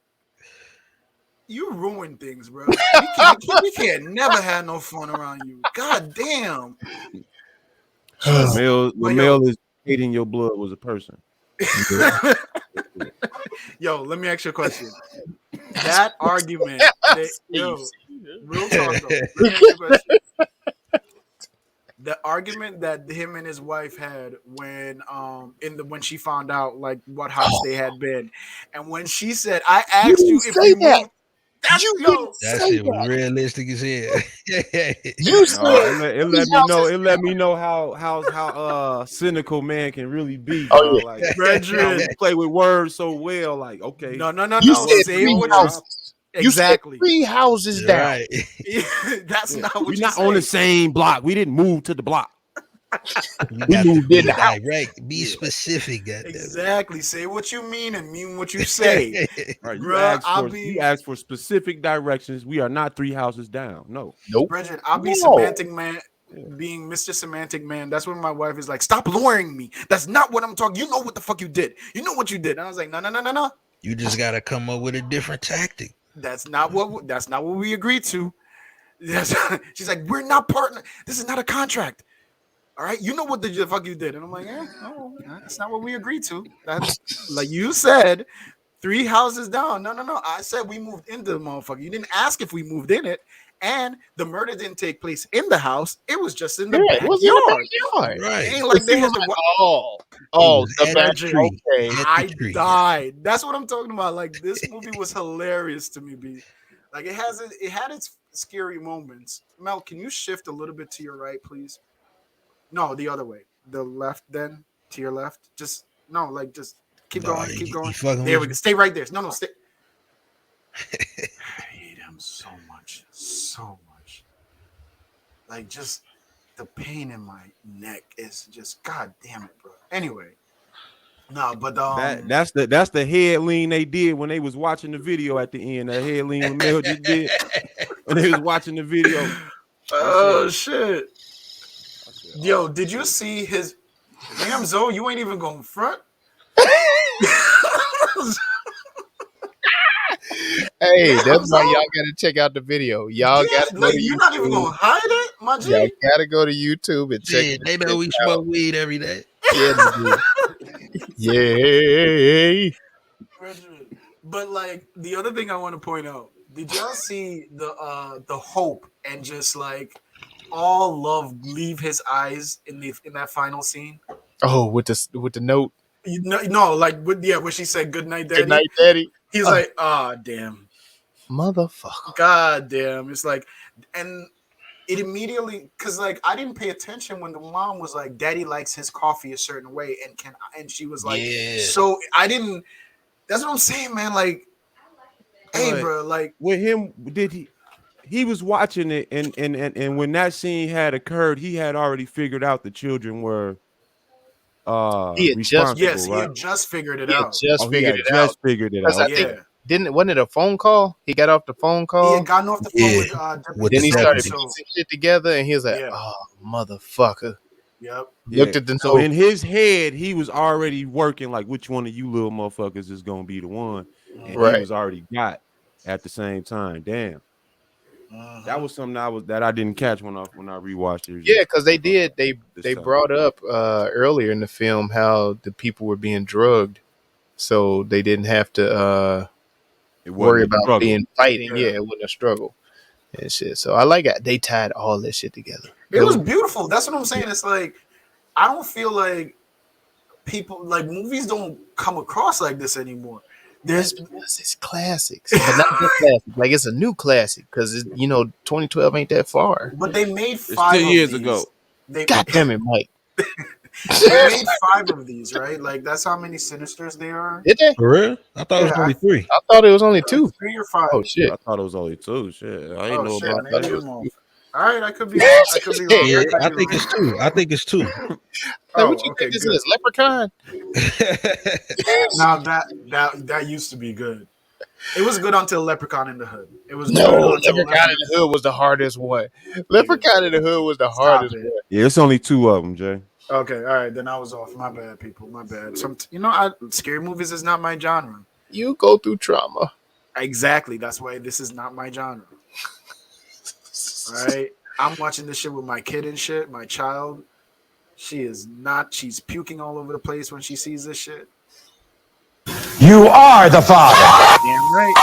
Speaker 5: you ruin things, bro. We can't never have no fun around you. God damn.
Speaker 7: The
Speaker 5: But
Speaker 7: male is hating your blood was a person.
Speaker 5: Yo, let me ask you a question. That argument, yo, real talk though. Let me ask you a question. The argument that him and his wife had when when she found out like what house they had been, and when she said, "I asked you if you moved,"
Speaker 6: That shit was realistic as hell.
Speaker 3: You
Speaker 7: No, it let me know how cynical man can really be. Dog.
Speaker 3: Oh, yeah.
Speaker 7: Like
Speaker 5: Brethren.
Speaker 7: we play with words so well. Like okay,
Speaker 5: No.
Speaker 3: You said
Speaker 5: Say
Speaker 3: 3
Speaker 5: what
Speaker 3: houses.
Speaker 5: exactly.
Speaker 3: You said 3 houses down.
Speaker 6: Right.
Speaker 5: That's not what
Speaker 7: we're
Speaker 5: you
Speaker 7: not
Speaker 5: said.
Speaker 7: on the same block. We didn't move to the block.
Speaker 6: We got to
Speaker 3: moved
Speaker 6: be
Speaker 3: in the house.
Speaker 6: direct. Be specific. Goddamn.
Speaker 5: Exactly. Say what you mean and mean what you say.
Speaker 7: Right,
Speaker 5: Bruh,
Speaker 7: you asked for specific directions. We are not 3 houses down. No.
Speaker 3: Nope.
Speaker 5: Bridget, I'll be
Speaker 3: No.
Speaker 5: semantic man, being Mr. Semantic Man. That's when my wife is like, "Stop luring me. That's not what I'm talking. You know what the fuck you did. You know what you did." And I was like, "No.
Speaker 6: You just got to come up with a different tactic.
Speaker 5: That's not what we agreed to." Yes. She's like, "We're not partner. This is not a contract. All right, you know what the fuck you did." And I'm like, "No, that's not what we agreed to. That's like you said, 3 houses down. No. I said we moved into the motherfucker. You didn't ask if we moved in it, and the murder didn't take place in the house. It was just in the
Speaker 3: Yeah, it was in the
Speaker 5: backyard.
Speaker 3: backyard.
Speaker 6: Right.
Speaker 5: It ain't like they had to.
Speaker 3: The back
Speaker 6: tree.
Speaker 3: okay.
Speaker 6: At the
Speaker 5: I
Speaker 6: tree.
Speaker 5: died. That's what I'm talking about. Like this movie was hilarious to me, B. Like it had its scary moments. Mel, can you shift a little bit to your right, please? No, the other way. The left, then to your left. Just keep going, keep going. There we go. Stay right there. No, stay. I hate him so much. Like just the pain in my neck is just god damn it, bro. Anyway. No, but
Speaker 7: that's the head lean they did when they was watching the video at the end. That head lean Mel just did when they was watching the video.
Speaker 5: Oh shit. Yo, did you see his damn Zoe? You ain't even going front.
Speaker 3: Hey, that's why y'all gotta check out the video. Y'all gotta go to
Speaker 5: you're not even
Speaker 3: YouTube.
Speaker 5: gonna hide it, my G.
Speaker 3: Y'all gotta go to YouTube and check.
Speaker 6: Yeah, they know we smoke weed every day.
Speaker 3: Yeah.
Speaker 5: But like the other thing I want to point out, did y'all see the hope and just like all love leave his eyes in that final scene?
Speaker 3: Oh, with the note.
Speaker 5: No, like when she said good night, Daddy.
Speaker 3: Good night, Daddy.
Speaker 5: He's like, damn.
Speaker 3: Motherfucker.
Speaker 5: God damn. It's like, and it immediately, because like I didn't pay attention when the mom was like, "Daddy likes his coffee a certain way," and she was like, so I didn't. That's what I'm saying, man. Like, hey, bro, like
Speaker 7: with him, he was watching it, and when that scene had occurred, he had already figured out the children were responsible.
Speaker 5: He had just figured it out.
Speaker 7: Figured it out.
Speaker 3: Yeah. Wasn't it a phone call? He got off the phone call.
Speaker 5: He had gotten off the phone with
Speaker 3: then he started piecing shit together, and he was like, "Oh, motherfucker."
Speaker 5: Yep.
Speaker 3: Looked at the
Speaker 7: so in his head, he was already working like which one of you little motherfuckers is gonna be the one, and he was already got at the same time. Damn. That was something that I didn't catch when I rewatched it.
Speaker 3: Yeah, because they brought up earlier in the film how the people were being drugged, so they didn't have to worry about being fighting. Yeah, it wasn't a struggle and shit. So I like it. They tied all this shit together.
Speaker 5: It was beautiful. That's what I'm saying. It's like I don't feel like people like movies don't come across like this anymore.
Speaker 3: Because it's classics, but not just classic. Like it's a new classic because 2012 ain't that far.
Speaker 5: But they made 5
Speaker 7: 10 years ago.
Speaker 3: God damn it, Mike.
Speaker 5: They made 5 of these, right? Like that's how many Sinisters there are.
Speaker 3: Did they?
Speaker 6: For real? I thought it was only 3.
Speaker 3: I thought it was only 2.
Speaker 5: 3 or 5.
Speaker 3: Oh shit!
Speaker 7: I thought it was only 2. Shit, I didn't know about that.
Speaker 5: All right, I could be wrong.
Speaker 6: Yeah, I think it's 2. I think it's 2.
Speaker 3: What you think this is? Leprechaun?
Speaker 5: Now that used to be good. It was good until Leprechaun in the Hood. It was
Speaker 3: No,
Speaker 5: good until
Speaker 3: Leprechaun in the Hood was the hardest one. Leprechaun in the Hood was the
Speaker 5: Stop
Speaker 3: hardest
Speaker 5: it.
Speaker 3: one.
Speaker 7: Yeah, it's only 2 of them, Jay.
Speaker 5: Okay, all right, then I was off. My bad, people. My bad. Scary movies is not my genre.
Speaker 3: You go through trauma.
Speaker 5: Exactly. That's why this is not my genre. All right. I'm watching this shit with my kid and shit. My child. She is not. She's puking all over the place when she sees this shit.
Speaker 8: You are the father.
Speaker 5: Damn right.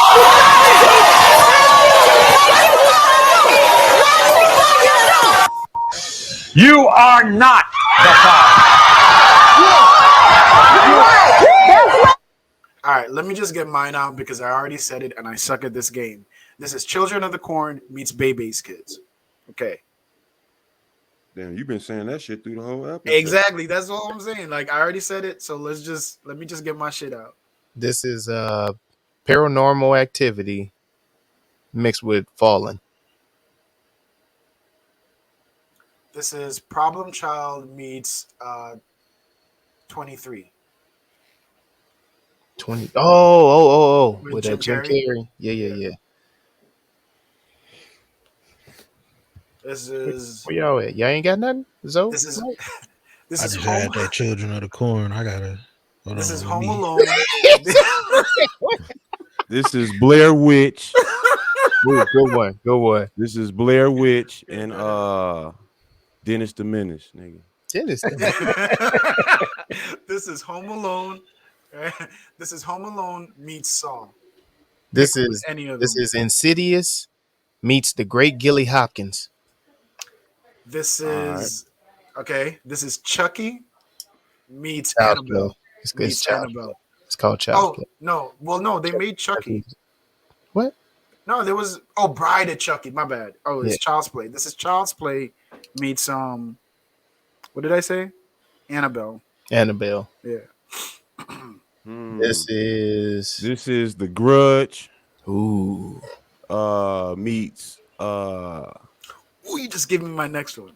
Speaker 8: You are not the father.
Speaker 5: All right, let me just get mine out because I already said it and I suck at this game. This is Children of the Corn meets Bebe's Kids. Okay.
Speaker 7: Damn, you've been saying that shit through the whole episode.
Speaker 5: Exactly. That's all I'm saying. Like I already said it, so let me just get my shit out.
Speaker 3: This is Paranormal Activity mixed with Fallen.
Speaker 5: This is Problem Child meets 23.
Speaker 3: 20. Oh.
Speaker 5: With
Speaker 3: With
Speaker 5: Jim
Speaker 3: that Jim
Speaker 5: Carrey?
Speaker 3: Carrey. Yeah.
Speaker 5: This is
Speaker 3: Where y'all at? Y'all ain't got nothing? Zoe?
Speaker 5: this is this
Speaker 6: I
Speaker 5: is
Speaker 6: just
Speaker 5: Home.
Speaker 6: had that Children of the Corn. I gotta.
Speaker 5: This is Home
Speaker 6: Alone.
Speaker 5: Alone.
Speaker 7: This is Blair Witch.
Speaker 3: Good one.
Speaker 7: This is Blair Witch and Dennis the Menace, nigga.
Speaker 3: Dennis.
Speaker 5: This is Home Alone. This is Home Alone meets Saw.
Speaker 3: This is
Speaker 5: Any of
Speaker 3: this
Speaker 5: them.
Speaker 3: is Insidious meets the Great Gilly Hopkins.
Speaker 5: This
Speaker 7: All
Speaker 5: is okay. This is Chucky meets
Speaker 3: Child's
Speaker 5: Annabelle.
Speaker 3: Play. It's
Speaker 5: Meets
Speaker 3: Child's
Speaker 5: Annabelle.
Speaker 3: Play. It's called Child's
Speaker 5: Oh
Speaker 3: Play.
Speaker 5: no! Well, no, they made Chucky.
Speaker 3: What?
Speaker 5: No, there was Bride of Chucky. My bad. Oh, it's Child's Play. This is Child's Play meets what did I say? Annabelle.
Speaker 3: Annabelle.
Speaker 5: Yeah.
Speaker 3: This is
Speaker 7: The Grudge.
Speaker 3: Ooh.
Speaker 7: Meets
Speaker 5: Ooh, you just gave me my next one.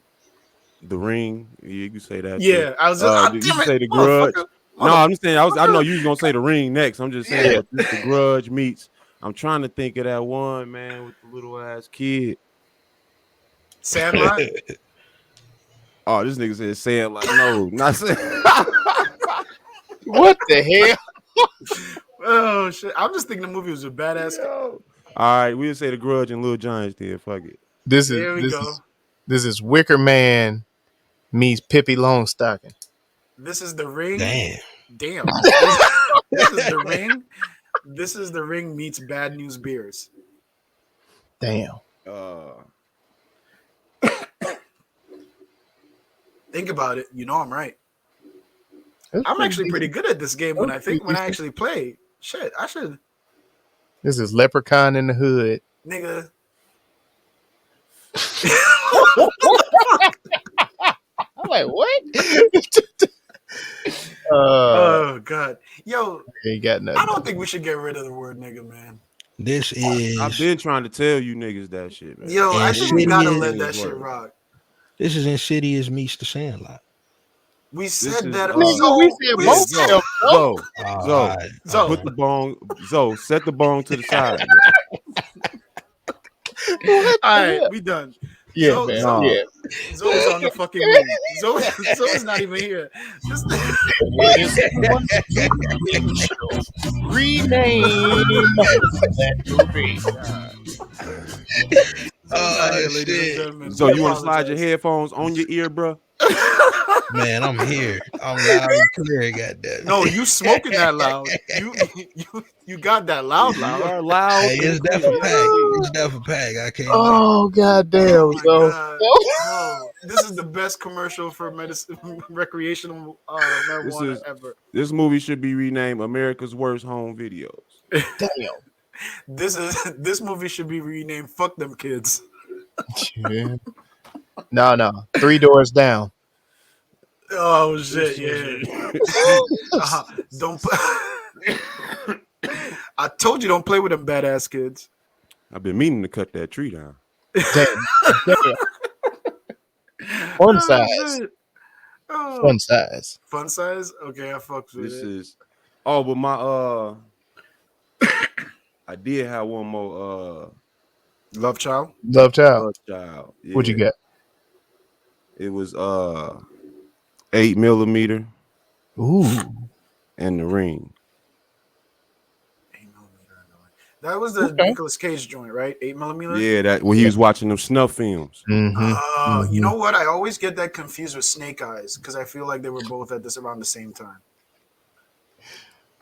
Speaker 7: The Ring. Yeah, you can say that.
Speaker 5: Yeah,
Speaker 7: too.
Speaker 5: I was just
Speaker 7: you
Speaker 5: damn
Speaker 7: can
Speaker 5: it,
Speaker 7: say The Grudge.
Speaker 5: motherfucker.
Speaker 7: No, I'm just saying. I know you was gonna say The Ring next. I'm just saying.
Speaker 3: Yeah.
Speaker 7: But this The Grudge meets. I'm trying to think of that one, man, with the little ass kid.
Speaker 5: Sandlot.
Speaker 7: Oh, this nigga said Sandlot. No, not saying.
Speaker 3: What the hell?
Speaker 5: Oh shit! I'm just thinking the movie was a badass.
Speaker 7: All right, we'll say The Grudge and Little Giants then. Fuck it.
Speaker 5: There we go.
Speaker 3: This is Wicker Man meets Pippi Longstocking.
Speaker 5: This is The Ring.
Speaker 6: Damn.
Speaker 5: This is The Ring. This is The Ring meets Bad News Bears.
Speaker 3: Damn.
Speaker 5: Think about it. You know I'm right.
Speaker 3: That's
Speaker 5: I'm
Speaker 3: pretty
Speaker 5: actually pretty
Speaker 3: decent.
Speaker 5: good at this game when I
Speaker 3: That's pretty
Speaker 5: actually play. Shit, I should,
Speaker 3: This is Leprechaun in the Hood.
Speaker 5: nigga.
Speaker 3: I'm like, what?
Speaker 5: Oh god, yo,
Speaker 3: ain't got nothing.
Speaker 5: I don't think we should get rid of the word nigga, man.
Speaker 6: This is
Speaker 7: I've been trying to tell you niggas that shit, man.
Speaker 5: Yo, I think we gotta
Speaker 6: Insidious.
Speaker 5: let that shit rock.
Speaker 6: This is Insidious meets The Sandlot.
Speaker 5: We
Speaker 7: This
Speaker 5: said
Speaker 7: is,
Speaker 5: that.
Speaker 3: Nigga, we said both of them.
Speaker 7: Zo, put the bong. Zo, set the bong to the side.
Speaker 5: All right, we done.
Speaker 3: Yeah,
Speaker 5: Zo-
Speaker 3: man.
Speaker 5: Zo-
Speaker 3: Yeah.
Speaker 5: Zoe's on the fucking move. Zoe's not even here. This
Speaker 3: Rename that movie.
Speaker 7: So you want to slide your headphones on your ear, bro?
Speaker 6: Man, I'm here. I'm loud and clear. Goddamn.
Speaker 5: No, you smoking that loud. You got that loud.
Speaker 7: You are loud.
Speaker 6: Hey, it's definitely pack. It's definitely pack. I can't.
Speaker 3: Oh goddamn!
Speaker 5: Oh my God. No, this is the best commercial for medicine, recreational marijuana ever.
Speaker 7: This movie should be renamed America's Worst Home Videos.
Speaker 3: Damn.
Speaker 5: This movie should be renamed "Fuck Them Kids."
Speaker 3: Yeah. No. 3 Doors Down.
Speaker 5: Oh shit! Yeah. Don't. I told you don't play with them badass kids.
Speaker 7: I've been meaning to cut that tree down.
Speaker 3: Damn. Fun size.
Speaker 5: Shit. Oh.
Speaker 3: Fun size.
Speaker 5: Fun size. Okay, I fucks with
Speaker 7: This
Speaker 5: it.
Speaker 7: is. Oh, but my I did have one more.
Speaker 5: Love Child.
Speaker 3: Love Child.
Speaker 7: Love Child. Yeah.
Speaker 3: What you got?
Speaker 7: It was 8mm
Speaker 3: Ooh.
Speaker 7: and The Ring.
Speaker 5: That was the
Speaker 3: Okay.
Speaker 5: Nicolas Cage joint, right? 8mm.
Speaker 7: Yeah, that when he was watching them snuff films.
Speaker 3: Mm-hmm.
Speaker 5: You know what? I always get that confused with Snake Eyes because I feel like they were both at this around the same time.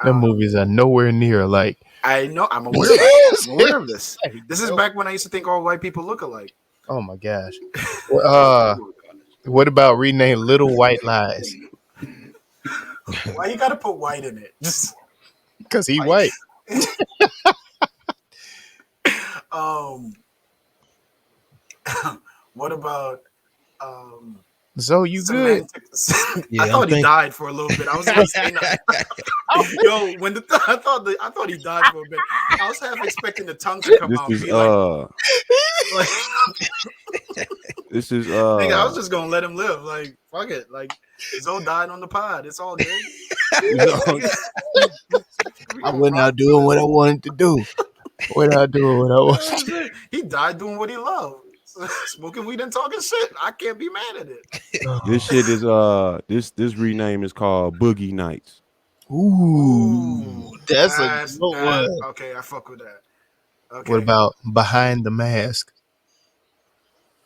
Speaker 3: The movies are nowhere near alike.
Speaker 5: I know. I'm aware of it. I'm aware of this. This is back when I used to think all white people look alike.
Speaker 3: Oh my gosh. What about rename Little White Lies?
Speaker 5: Why you gotta put white in it? Just
Speaker 3: Because he white.
Speaker 5: What about
Speaker 3: So you good?
Speaker 6: Yeah,
Speaker 5: I thought he
Speaker 6: I'm
Speaker 5: died for a little bit. I was gonna say that. Yo, when I thought he died for a bit. I was half expecting the tongue to come out.
Speaker 7: This is
Speaker 5: Be like,
Speaker 7: this is
Speaker 5: nigga, I was just gonna let him live. Like, fuck it. Like, Zoe died on the pod. It's all good.
Speaker 3: I went out doing what I wanted to do. Went out doing what I wanted to do.
Speaker 5: He died doing what he loved. Smoking weed and talking shit. I can't be mad at it.
Speaker 7: this shit is this rename is called Boogie Nights.
Speaker 3: Ooh, that's a good one.
Speaker 5: Okay, I fuck with that. Okay.
Speaker 3: What about Behind the Mask?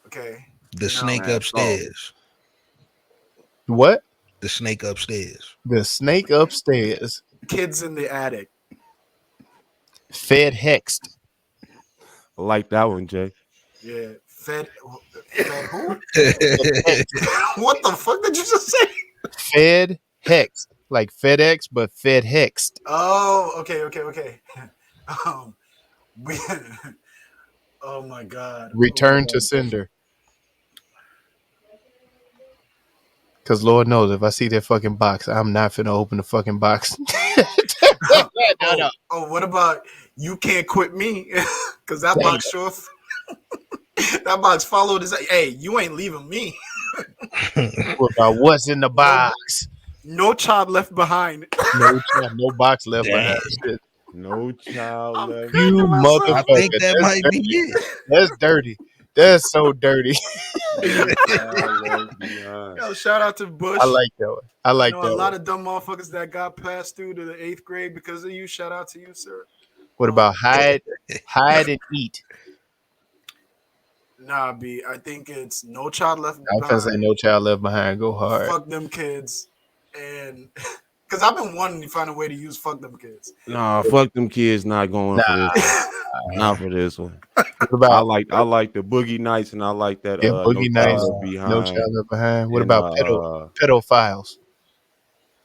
Speaker 5: Okay.
Speaker 6: The Snake Upstairs.
Speaker 3: What?
Speaker 6: The Snake Upstairs.
Speaker 3: The Snake Upstairs.
Speaker 5: Kids in the Attic.
Speaker 3: Fed Hexed.
Speaker 7: I like that one, Jay.
Speaker 5: Yeah. Fed who? What the fuck did you just say?
Speaker 3: Fed Hexed. Like FedEx, but Fed Hexed.
Speaker 5: Oh, okay. Oh my god.
Speaker 3: Return to Sender. Because Lord knows, if I see that fucking box, I'm not finna open the fucking box. No.
Speaker 5: Oh, what about You Can't Quit Me? Because that box sure. That box followed his. Hey, you ain't leaving me.
Speaker 3: What about What's in the Box?
Speaker 5: No Child Left Behind.
Speaker 3: No box left behind. Shit.
Speaker 7: No Child Left.
Speaker 3: You motherfucker.
Speaker 6: I think that might be it.
Speaker 3: That's dirty. That's so dirty.
Speaker 5: Yo, shout out to Bush.
Speaker 3: I like that one. I like that
Speaker 5: a lot
Speaker 3: one.
Speaker 5: of dumb motherfuckers that got passed through to the 8th grade because of you. Shout out to you, sir.
Speaker 3: What about Hide and Eat?
Speaker 5: Nah, B. I think it's No Child Left
Speaker 3: I'm gonna say
Speaker 5: Behind.
Speaker 3: No Child Left Behind. Go hard.
Speaker 5: Fuck Them Kids. And because I've been wanting to find a way to use Fuck Them Kids.
Speaker 7: Nah, fuck them kids. Not going for this. Not for this one.
Speaker 3: What about
Speaker 7: I like the Boogie Nights, and I like that.
Speaker 3: Boogie
Speaker 7: No
Speaker 3: Nights?
Speaker 7: Child Left Behind.
Speaker 3: No Child Left Behind. What
Speaker 7: And,
Speaker 3: about Pedophiles?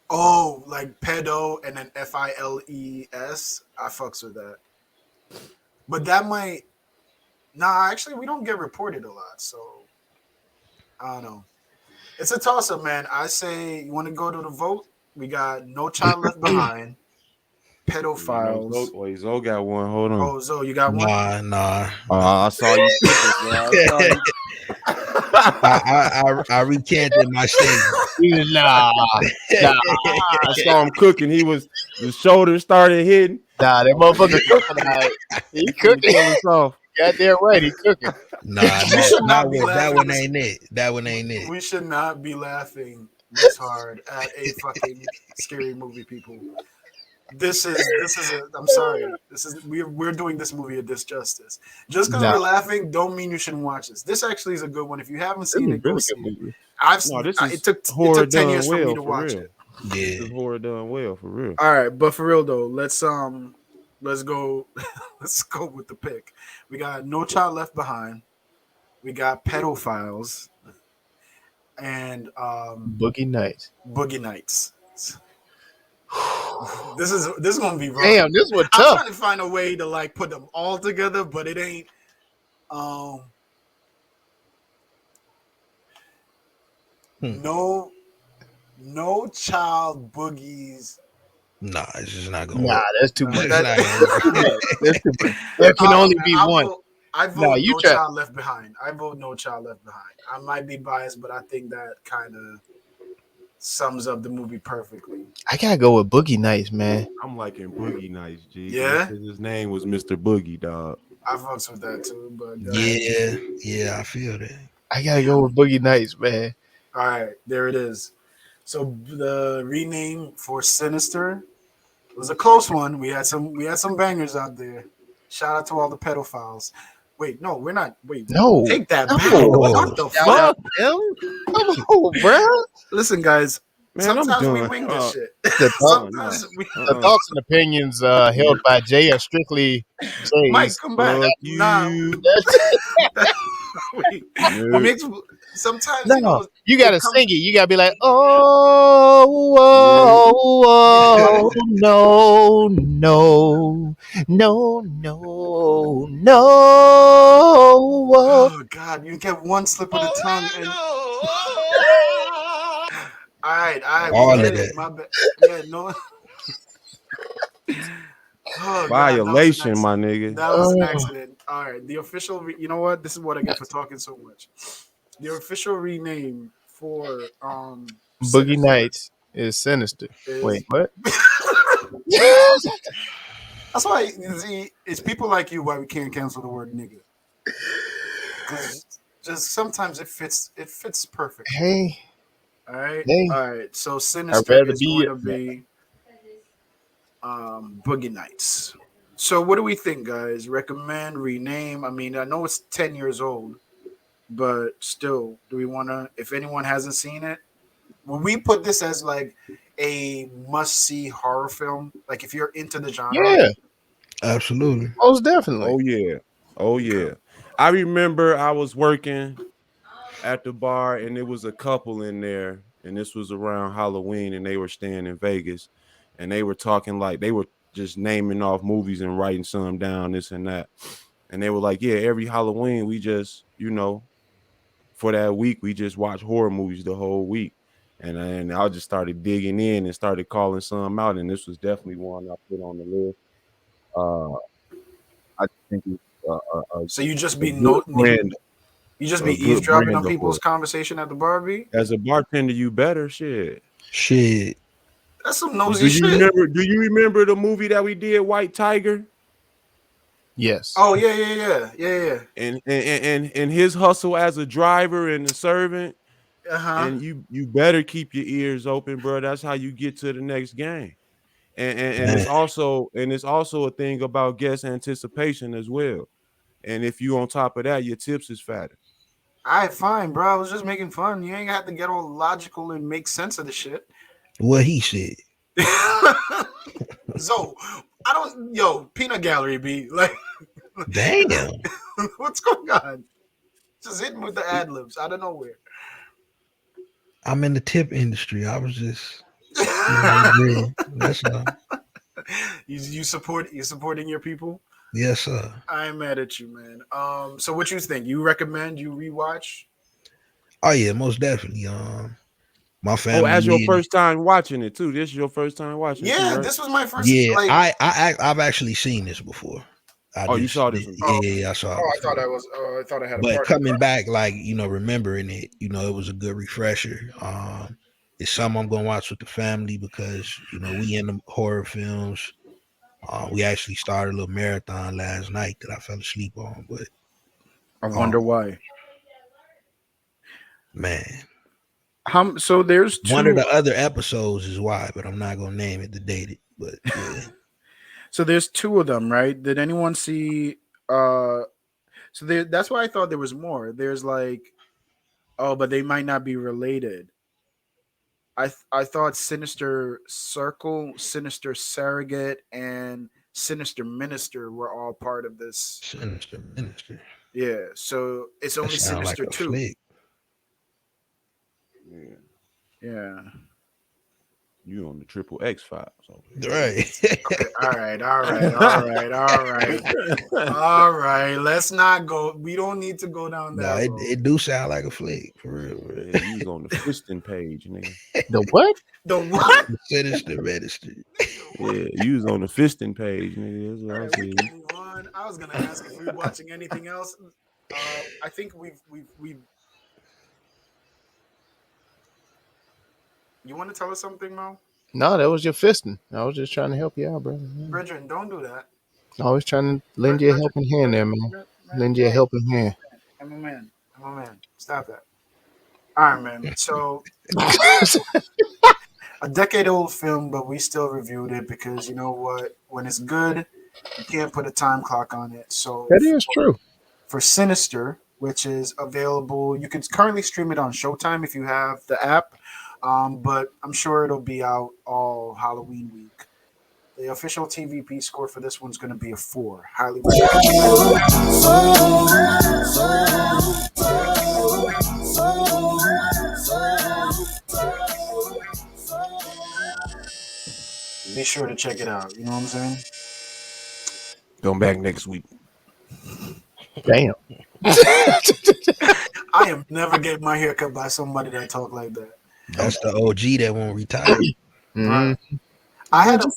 Speaker 5: Oh, like pedo and then FILES. I fucks with that. But that might. Nah, actually, we don't get reported a lot, so I don't know. It's a toss-up, man. I say you want to go to the vote. We got No Child Left Behind, Pedophiles.
Speaker 7: Wait, Zoe got one. Hold on.
Speaker 5: Oh, Zoe, you got one?
Speaker 6: Nah.
Speaker 7: I saw you.
Speaker 6: I recanted my statement.
Speaker 3: Nah.
Speaker 7: I saw him cooking. The shoulders started hitting.
Speaker 3: Nah, that motherfucker cooking tonight. He cooking. Goddamn right, he cooking.
Speaker 6: Nah,
Speaker 5: should not be
Speaker 6: that
Speaker 5: laughing.
Speaker 6: one ain't it. That one ain't it.
Speaker 5: We should not be laughing this hard at a fucking scary movie, people. This is I'm sorry. We're doing this movie a disjustice. Just because we're laughing don't mean you shouldn't watch this. This actually is a good one. If you haven't seen it, go see it. It took 10 years for me to watch it.
Speaker 6: Yeah.
Speaker 7: This is horror done well, for real.
Speaker 5: All right, but for real though, let's go let's go with the pick. We got No Child Left Behind. We got Pedophiles and
Speaker 3: Boogie Nights.
Speaker 5: Boogie Nights. This is gonna be rough.
Speaker 3: Damn, this was
Speaker 5: I'm
Speaker 3: tough.
Speaker 5: trying to find a way to like put them all together, but it ain't. No child boogies.
Speaker 6: Nah, it's just not gonna
Speaker 3: Nah,
Speaker 6: work.
Speaker 3: that's too much.
Speaker 6: That's not gonna work.
Speaker 3: That's too much. There can only be one.
Speaker 5: I vote
Speaker 3: No, you
Speaker 5: No
Speaker 3: try-
Speaker 5: Child Left Behind. I vote No Child Left Behind. I might be biased, but I think that kind of sums up the movie perfectly.
Speaker 3: I gotta go with Boogie Nights, man.
Speaker 7: I'm liking Boogie Nights, G.
Speaker 5: Yeah?
Speaker 7: Because his name was Mr. Boogie, dog.
Speaker 5: I fucks with that too, but
Speaker 6: Yeah, I feel that.
Speaker 3: I gotta go with Boogie Nights, man.
Speaker 5: all right, there it is. So the rename for Sinister was a close one. We had some bangers out there. Shout out to all the pedophiles. Wait, no, we're not. Wait,
Speaker 3: No,
Speaker 5: take that back.
Speaker 3: no.
Speaker 5: What the
Speaker 4: Shout
Speaker 5: fuck?
Speaker 4: out to
Speaker 3: Come on, bro.
Speaker 5: Listen, guys.
Speaker 7: Man, I'm
Speaker 5: sometimes we
Speaker 7: done.
Speaker 5: wing this shit.
Speaker 3: The,
Speaker 5: Sometimes we.
Speaker 3: the thoughts and opinions held by Jay are strictly
Speaker 5: Mike,
Speaker 3: Jay's.
Speaker 5: come back.
Speaker 7: Fuck
Speaker 5: Nah,
Speaker 7: you.
Speaker 5: what makes sometimes
Speaker 3: No, you gotta
Speaker 5: it comes-
Speaker 3: sing it. You gotta be like, oh, oh, oh, no, no, no, no, no.
Speaker 5: Oh God, you get one slip of the tongue and. All right,
Speaker 6: All
Speaker 5: we
Speaker 6: of
Speaker 5: get it.
Speaker 6: that.
Speaker 5: My bad. Yeah, no. Oh,
Speaker 7: Violation,
Speaker 5: God,
Speaker 7: my nigga.
Speaker 5: that was an accident. All right, the official. You know what? This is what I get for talking so much. The official rename for
Speaker 3: Boogie
Speaker 5: Sinister
Speaker 3: Nights is Sinister.
Speaker 5: is-
Speaker 3: Wait, what?
Speaker 5: That's why see, it's people like you why we can't cancel the word nigga. 'Cause just sometimes it fits perfect.
Speaker 3: Hey,
Speaker 5: All right.
Speaker 3: Hey.
Speaker 5: All right. So
Speaker 3: I'd
Speaker 5: Sinister
Speaker 3: rather
Speaker 5: is
Speaker 3: be
Speaker 5: going to be Boogie Nights. So what do we think, guys? Recommend, rename? I mean, I know it's 10 years old, but still, do we want to, if anyone hasn't seen it, will we put this as like a must-see horror film? Like if you're into the genre?
Speaker 3: yeah,
Speaker 6: Absolutely.
Speaker 3: most definitely.
Speaker 7: Oh yeah. Oh yeah. I remember I was working at the bar and there was a couple in there, and this was around Halloween, and they were staying in Vegas, and they were talking like they were just naming off movies and writing some down, this and that. And they were like, yeah, every Halloween we just, for that week we just watch horror movies the whole week. And I just started digging in and started calling some out, and this was definitely one I put on the list. I think it's
Speaker 5: So you just be
Speaker 7: good brand.
Speaker 5: you just
Speaker 7: a
Speaker 5: be
Speaker 7: good
Speaker 5: eavesdropping
Speaker 7: brand
Speaker 5: on
Speaker 7: of
Speaker 5: people's
Speaker 7: horror.
Speaker 5: conversation at the Barbie?
Speaker 7: As a bartender, you better shit.
Speaker 6: Shit.
Speaker 5: That's some
Speaker 7: Do
Speaker 5: nosy
Speaker 7: you
Speaker 5: shit.
Speaker 7: remember? Do you remember the movie that we did, White Tiger?
Speaker 3: Yes.
Speaker 5: Oh yeah.
Speaker 7: And his hustle as a driver and a servant, and you better keep your ears open, bro. That's how you get to the next game. And it's also a thing about guest anticipation as well. And if you on top of that, your tips is fatter.
Speaker 5: All right, fine, bro. I was just making fun. You ain't got to get all logical and make sense of the shit.
Speaker 6: What he said.
Speaker 5: So peanut gallery be like,
Speaker 6: Damn.
Speaker 5: what's going on? Just hitting with the ad libs out of nowhere.
Speaker 6: I'm in the tip industry. I was just agreeing. That's all.
Speaker 5: You supporting your people?
Speaker 6: Yes, sir.
Speaker 5: I ain't mad at you, man. So what you think? You recommend you rewatch?
Speaker 6: Oh yeah, most definitely. My family.
Speaker 7: Oh, as your first time watching it too. This is your first time watching it.
Speaker 5: Yeah,
Speaker 7: Too, right?
Speaker 5: this was my first.
Speaker 6: Yeah,
Speaker 5: Like,
Speaker 6: I've actually seen this before.
Speaker 7: You saw this one?
Speaker 6: Yeah, I saw it.
Speaker 5: I thought I thought I had.
Speaker 6: But coming back, like remembering it, it was a good refresher. It's something I'm gonna watch with the family because we in the horror films. We actually started a little marathon last night that I fell asleep on, but
Speaker 5: I wonder why.
Speaker 6: Man,
Speaker 5: So there's two.
Speaker 6: one of the other episodes is why, but I'm not gonna name it to date it. But yeah.
Speaker 5: So there's two of them, right? Did anyone see? So that's why I thought there was more. There's like, but they might not be related. I thought Sinister Circle, Sinister Surrogate, and Sinister Minister were all part of this.
Speaker 6: Sinister Minister.
Speaker 5: Yeah, so it's only Sinister
Speaker 6: like
Speaker 5: 2.
Speaker 6: Flick.
Speaker 5: Yeah.
Speaker 7: You on the triple X files.
Speaker 6: Right.
Speaker 5: Okay, all right. All right. Let's not go. We don't need to go down that road.
Speaker 6: It do sound like a flick, for real.
Speaker 7: Yeah, you was on the fisting page, nigga.
Speaker 3: The what?
Speaker 5: The what?
Speaker 6: The Sinister Minister.
Speaker 7: Yeah, you was on the fisting page, nigga. That's what
Speaker 5: All
Speaker 7: I
Speaker 5: right, we
Speaker 7: said.
Speaker 5: can move on. I was gonna ask if we were watching anything else. I think we've You want to tell us something, Mo?
Speaker 3: No, that was your fisting. I was just trying to help you out, brother. Yeah.
Speaker 5: Brethren, don't do that.
Speaker 3: Always trying to lend you a helping hand there, man. Lend you a helping hand.
Speaker 5: I'm a man. I'm a man. Stop that. All right, man. So, a decade-old film, but we still reviewed it because you know what? When it's good, you can't put a time clock on it. So
Speaker 3: That is true.
Speaker 5: for Sinister, which is available, you can currently stream it on Showtime if you have the app, but I'm sure it'll be out all Halloween week. The official TVP score for this one's going to be a 4. Highly be sure to check it out. You know what I'm saying?
Speaker 7: Come back next week.
Speaker 3: Damn.
Speaker 5: I am never getting my hair cut by somebody that talk like that.
Speaker 6: That's the OG that won't retire.
Speaker 3: Mhm.
Speaker 5: I had a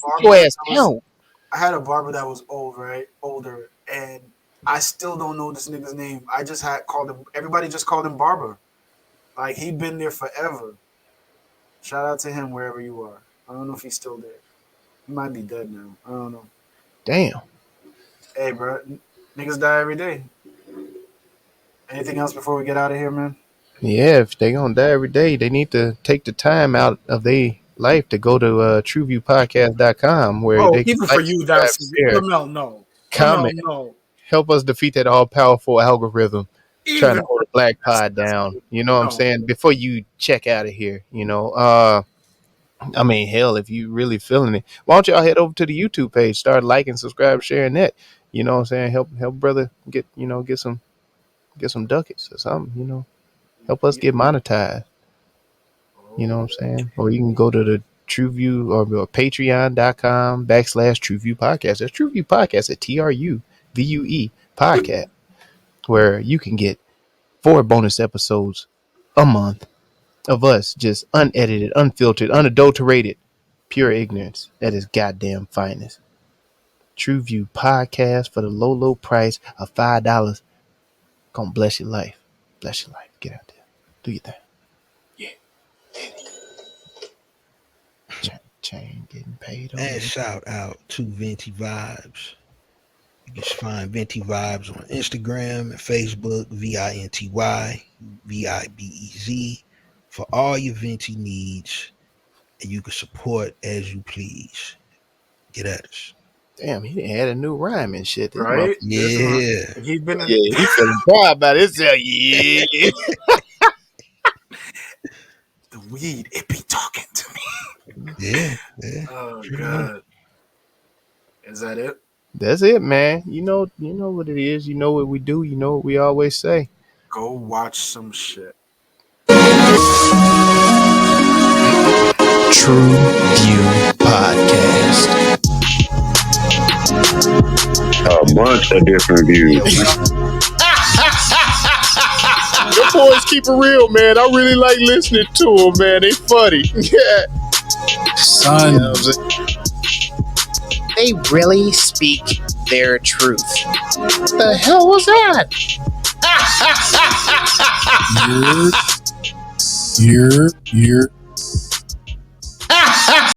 Speaker 5: barber that was old, right? Older, and I still don't know this nigga's name. I just had called him. Everybody just called him Barber. Like he'd been there forever. Shout out to him wherever you are. I don't know if he's still there. He might be dead now. I don't know.
Speaker 3: Damn.
Speaker 5: Hey, bro, niggas die every day. Anything else before we get out of here, man?
Speaker 3: Yeah, if they gonna die every day, they need to take the time out of their life to go to TruVuePodcast.com where they can
Speaker 5: even for you, that's
Speaker 3: share,
Speaker 5: no.
Speaker 3: comment,
Speaker 5: No.
Speaker 3: help us defeat that all-powerful algorithm trying to
Speaker 5: Even
Speaker 3: hold a black pod down. You know what I'm saying? Before you check out of here, you know. I mean, hell, if you really feeling it, why don't y'all head over to the YouTube page, start liking, subscribe, sharing that. You know what I'm saying? Help brother get some ducats or something, you know. Help us get monetized. You know what I'm saying? Or you can go to the TruVue or patreon.com/TruVue podcast. That's TruVue podcast at TruVue podcast, where you can get 4 bonus episodes a month of us just unedited, unfiltered, unadulterated, pure ignorance at its goddamn finest. TruVue podcast for the low price of $5. Gonna bless your life. Bless your life. Get out there. Do your thing. Chain getting paid.
Speaker 6: And shout out to Venti Vibes. You can find Venti Vibes on Instagram and Facebook, VINTY, VIBEZ, for all your Venti needs. And you can support as you please. Get at us.
Speaker 3: Damn, he had a new rhyme and shit. This
Speaker 5: right?
Speaker 6: Yeah.
Speaker 5: He's been in
Speaker 3: he feeling proud about himself. Yeah.
Speaker 5: the weed. It be talking to me.
Speaker 6: Yeah.
Speaker 5: Oh God. Is that it?
Speaker 3: That's it, man. You know what it is. You know what we do. You know what we always say.
Speaker 5: Go watch some shit.
Speaker 1: TruVue Podcast.
Speaker 2: A bunch of different views.
Speaker 3: Your boys keep it real, man. I really like listening to them, man. They funny. Yeah.
Speaker 1: Son.
Speaker 4: They really speak their truth.
Speaker 3: What the hell was that?
Speaker 1: You're